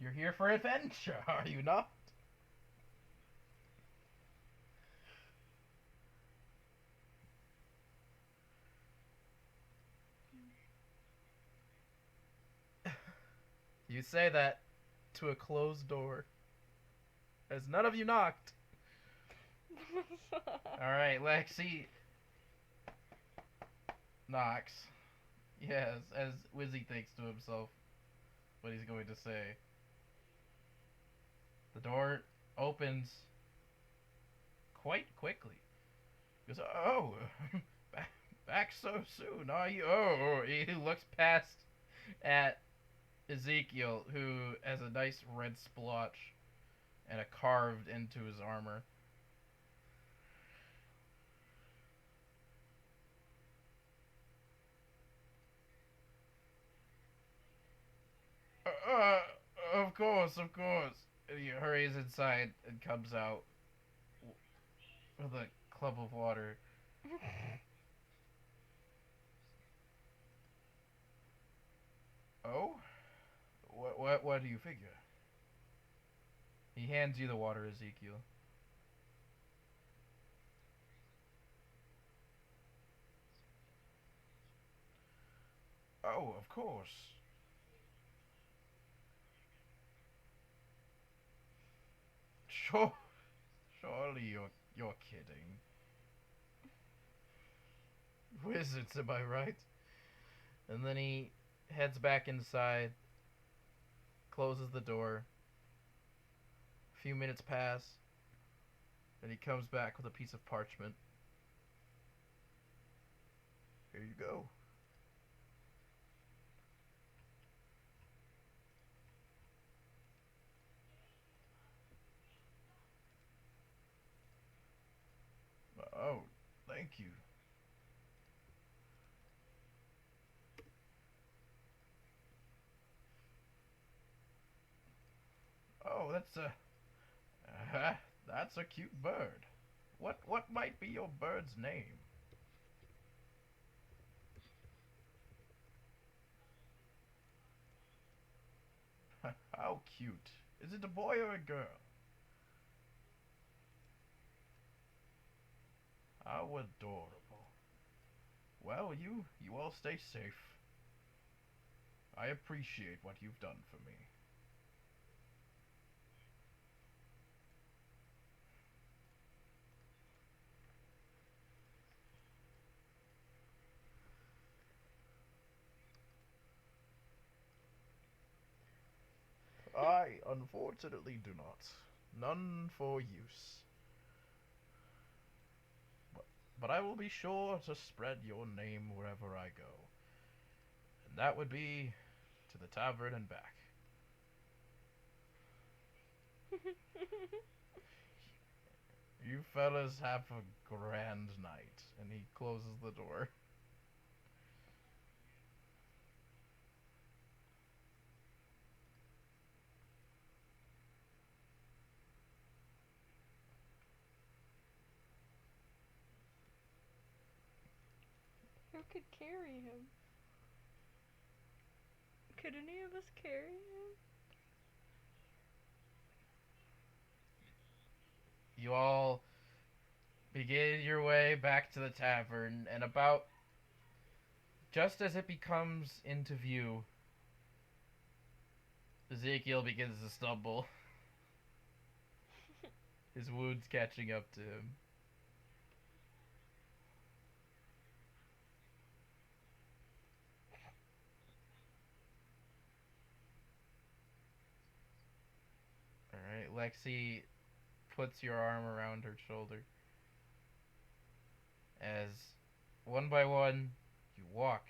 you're here for adventure, are you not? You say that to a closed door, as none of you knocked. Alright, Lexi knocks. Yes, as Wizzy thinks to himself what he's going to say. The door opens quite quickly. He goes, oh, back so soon, are you? Oh, he looks past at Ezekiel, who has a nice red splotch and a carved into his armor. Uh, of course, of course. And he hurries inside and comes out with a clump of water. Oh? What do you figure? He hands you the water, Ezekiel. Oh, of course. Sure, surely you're kidding. Wizards, am I right? And then he heads back inside, closes the door. A few minutes pass, and he comes back with a piece of parchment. Here you go. Oh, thank you. Oh, that's a cute bird. What might be your bird's name? How cute. Is it a boy or a girl? How adorable. Well, you all stay safe. I appreciate what you've done for me. I unfortunately do not. None for use. But I will be sure to spread your name wherever I go. And that would be to the tavern and back. You fellas have a grand night. And he closes the door. Who could carry him? Could any of us carry him? You all begin your way back to the tavern, and about just as it becomes into view, Ezekiel begins to stumble, his wounds catching up to him. Alright, Lexi puts your arm around her shoulder as one by one you walk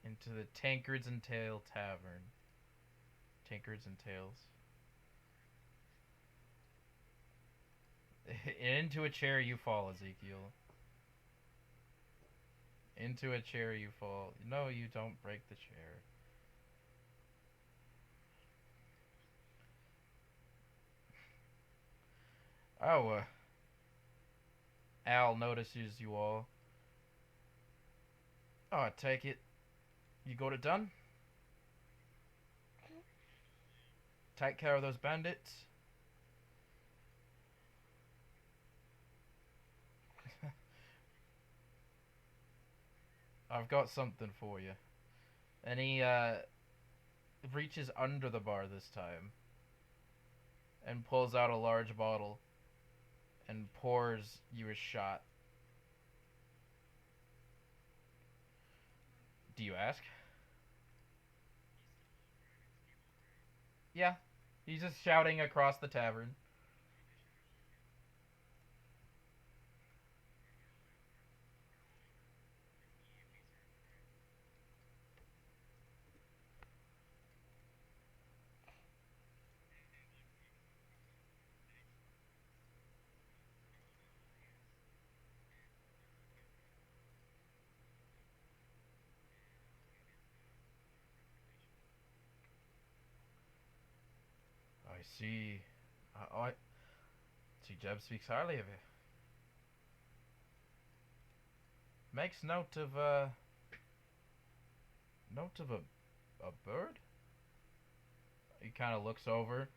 into the Tankards and Tale Tavern. Tankards and Tales. Into a chair you fall, Ezekiel. Into a chair you fall. No, you don't break the chair. Oh, Al notices you all. Oh, I take it. You got it done? Take care of those bandits? I've got something for you. And he reaches under the bar this time and pulls out a large bottle and pours you a shot. Do you ask? Yeah. He's just shouting across the tavern. I see. I see Jeb speaks highly of you. Makes note of a bird? He kind of looks over.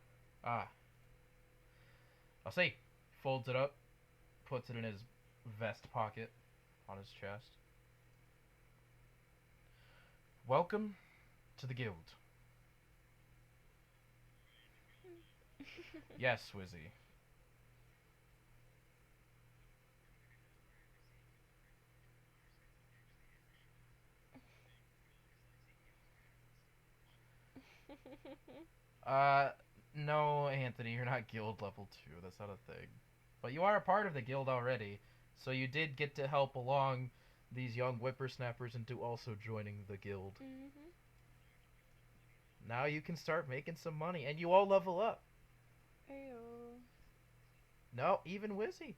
Ah. I'll see. Folds it up, puts it in his vest pocket on his chest. Welcome to the guild. Yes, Wizzy. No, Anthony, you're not guild level 2. That's not a thing. But you are a part of the guild already, so you did get to help along these young whippersnappers into also joining the guild. Mhm. Now you can start making some money, and you all level up. Ayo. No, even Wizzy.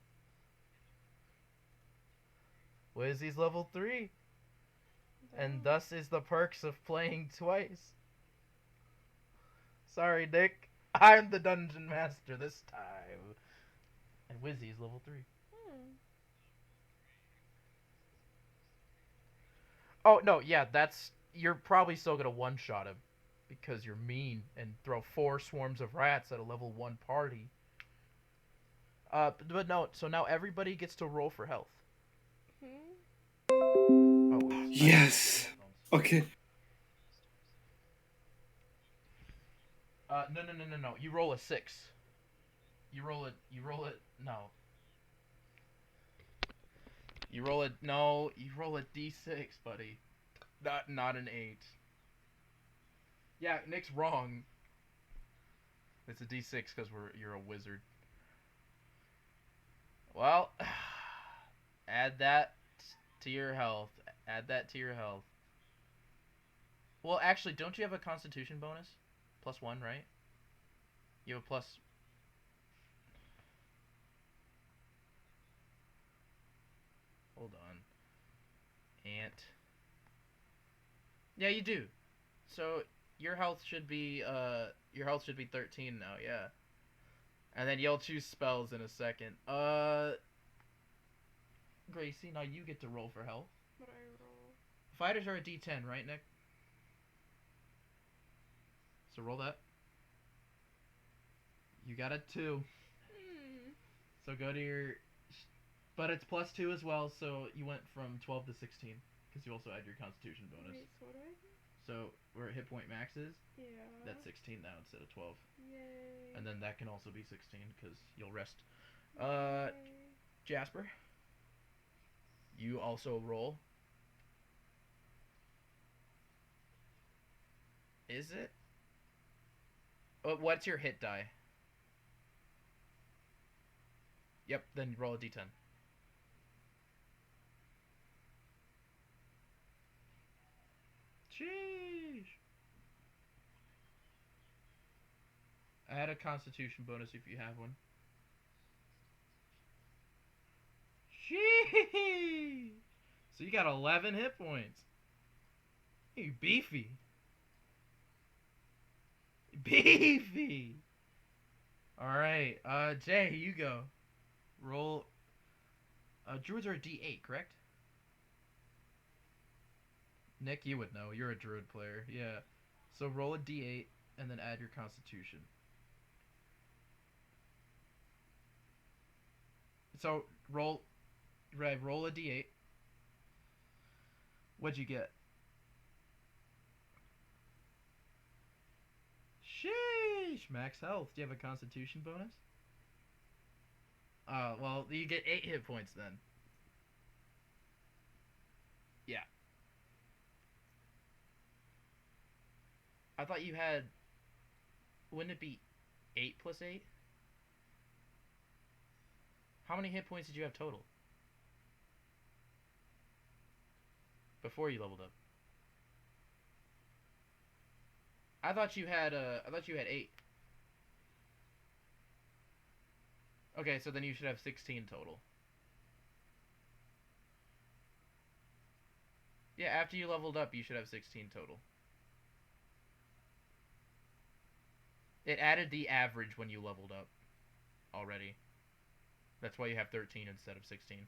Wizzy's level 3. And thus is the perks of playing twice. Sorry, Nick. I'm the dungeon master this time. And Wizzy's level 3. Oh, no, yeah, that's... You're probably still gonna one-shot him. Because you're mean and throw 4 swarms of rats at a level 1 party. But no, so now everybody gets to roll for health. Oh, Yes. Okay. No. You roll a 6. You roll it, no. You roll a d6, buddy. Not an 8. Yeah, Nick's wrong. It's a D6 because you're a wizard. Well, add that to your health. Add that to your health. Well, actually, don't you have a Constitution bonus? +1, right? You have a plus. Hold on. Ant. Yeah, you do. So your health should be 13 now. Yeah. And then you'll choose spells in a second. Gracie, now you get to roll for health. What I roll? Fighters are a D10, right, Nick? So roll that. You got a 2. So go to your... But it's +2 as well, so you went from 12 to 16. Because you also add your Constitution bonus. Wait, so what do I do? So where hit point max is, Yeah. that's 16 now instead of 12. Yay. And then that can also be 16 because you'll rest. Yay. Jasper, you also roll. Is it? What's your hit die? Yep, then roll a d10. Sheesh. Add a Constitution bonus if you have one. Sheesh. So you got 11 hit points. You beefy. Beefy. All right, Jay, you go. Roll. Druids are a D8, correct? Nick, you would know. You're a druid player. Yeah. So roll a D8 and then add your Constitution. So roll a D8. What'd you get? Sheesh! Max health. Do you have a Constitution bonus? Well, you get 8 hit points then. Yeah. I thought you had... Wouldn't it be 8 plus 8? How many hit points did you have total? Before you leveled up. I thought you had 8. Okay, so then you should have 16 total. Yeah, after you leveled up, you should have 16 total. It added the average when you leveled up already. That's why you have 13 instead of 16.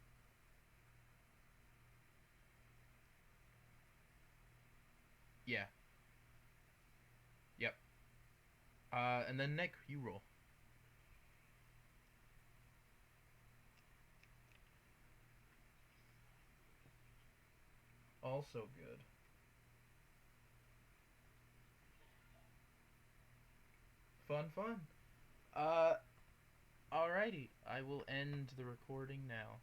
Yeah. Yep. And then Nick, you roll. Also good. Fun. Alrighty. I will end the recording now.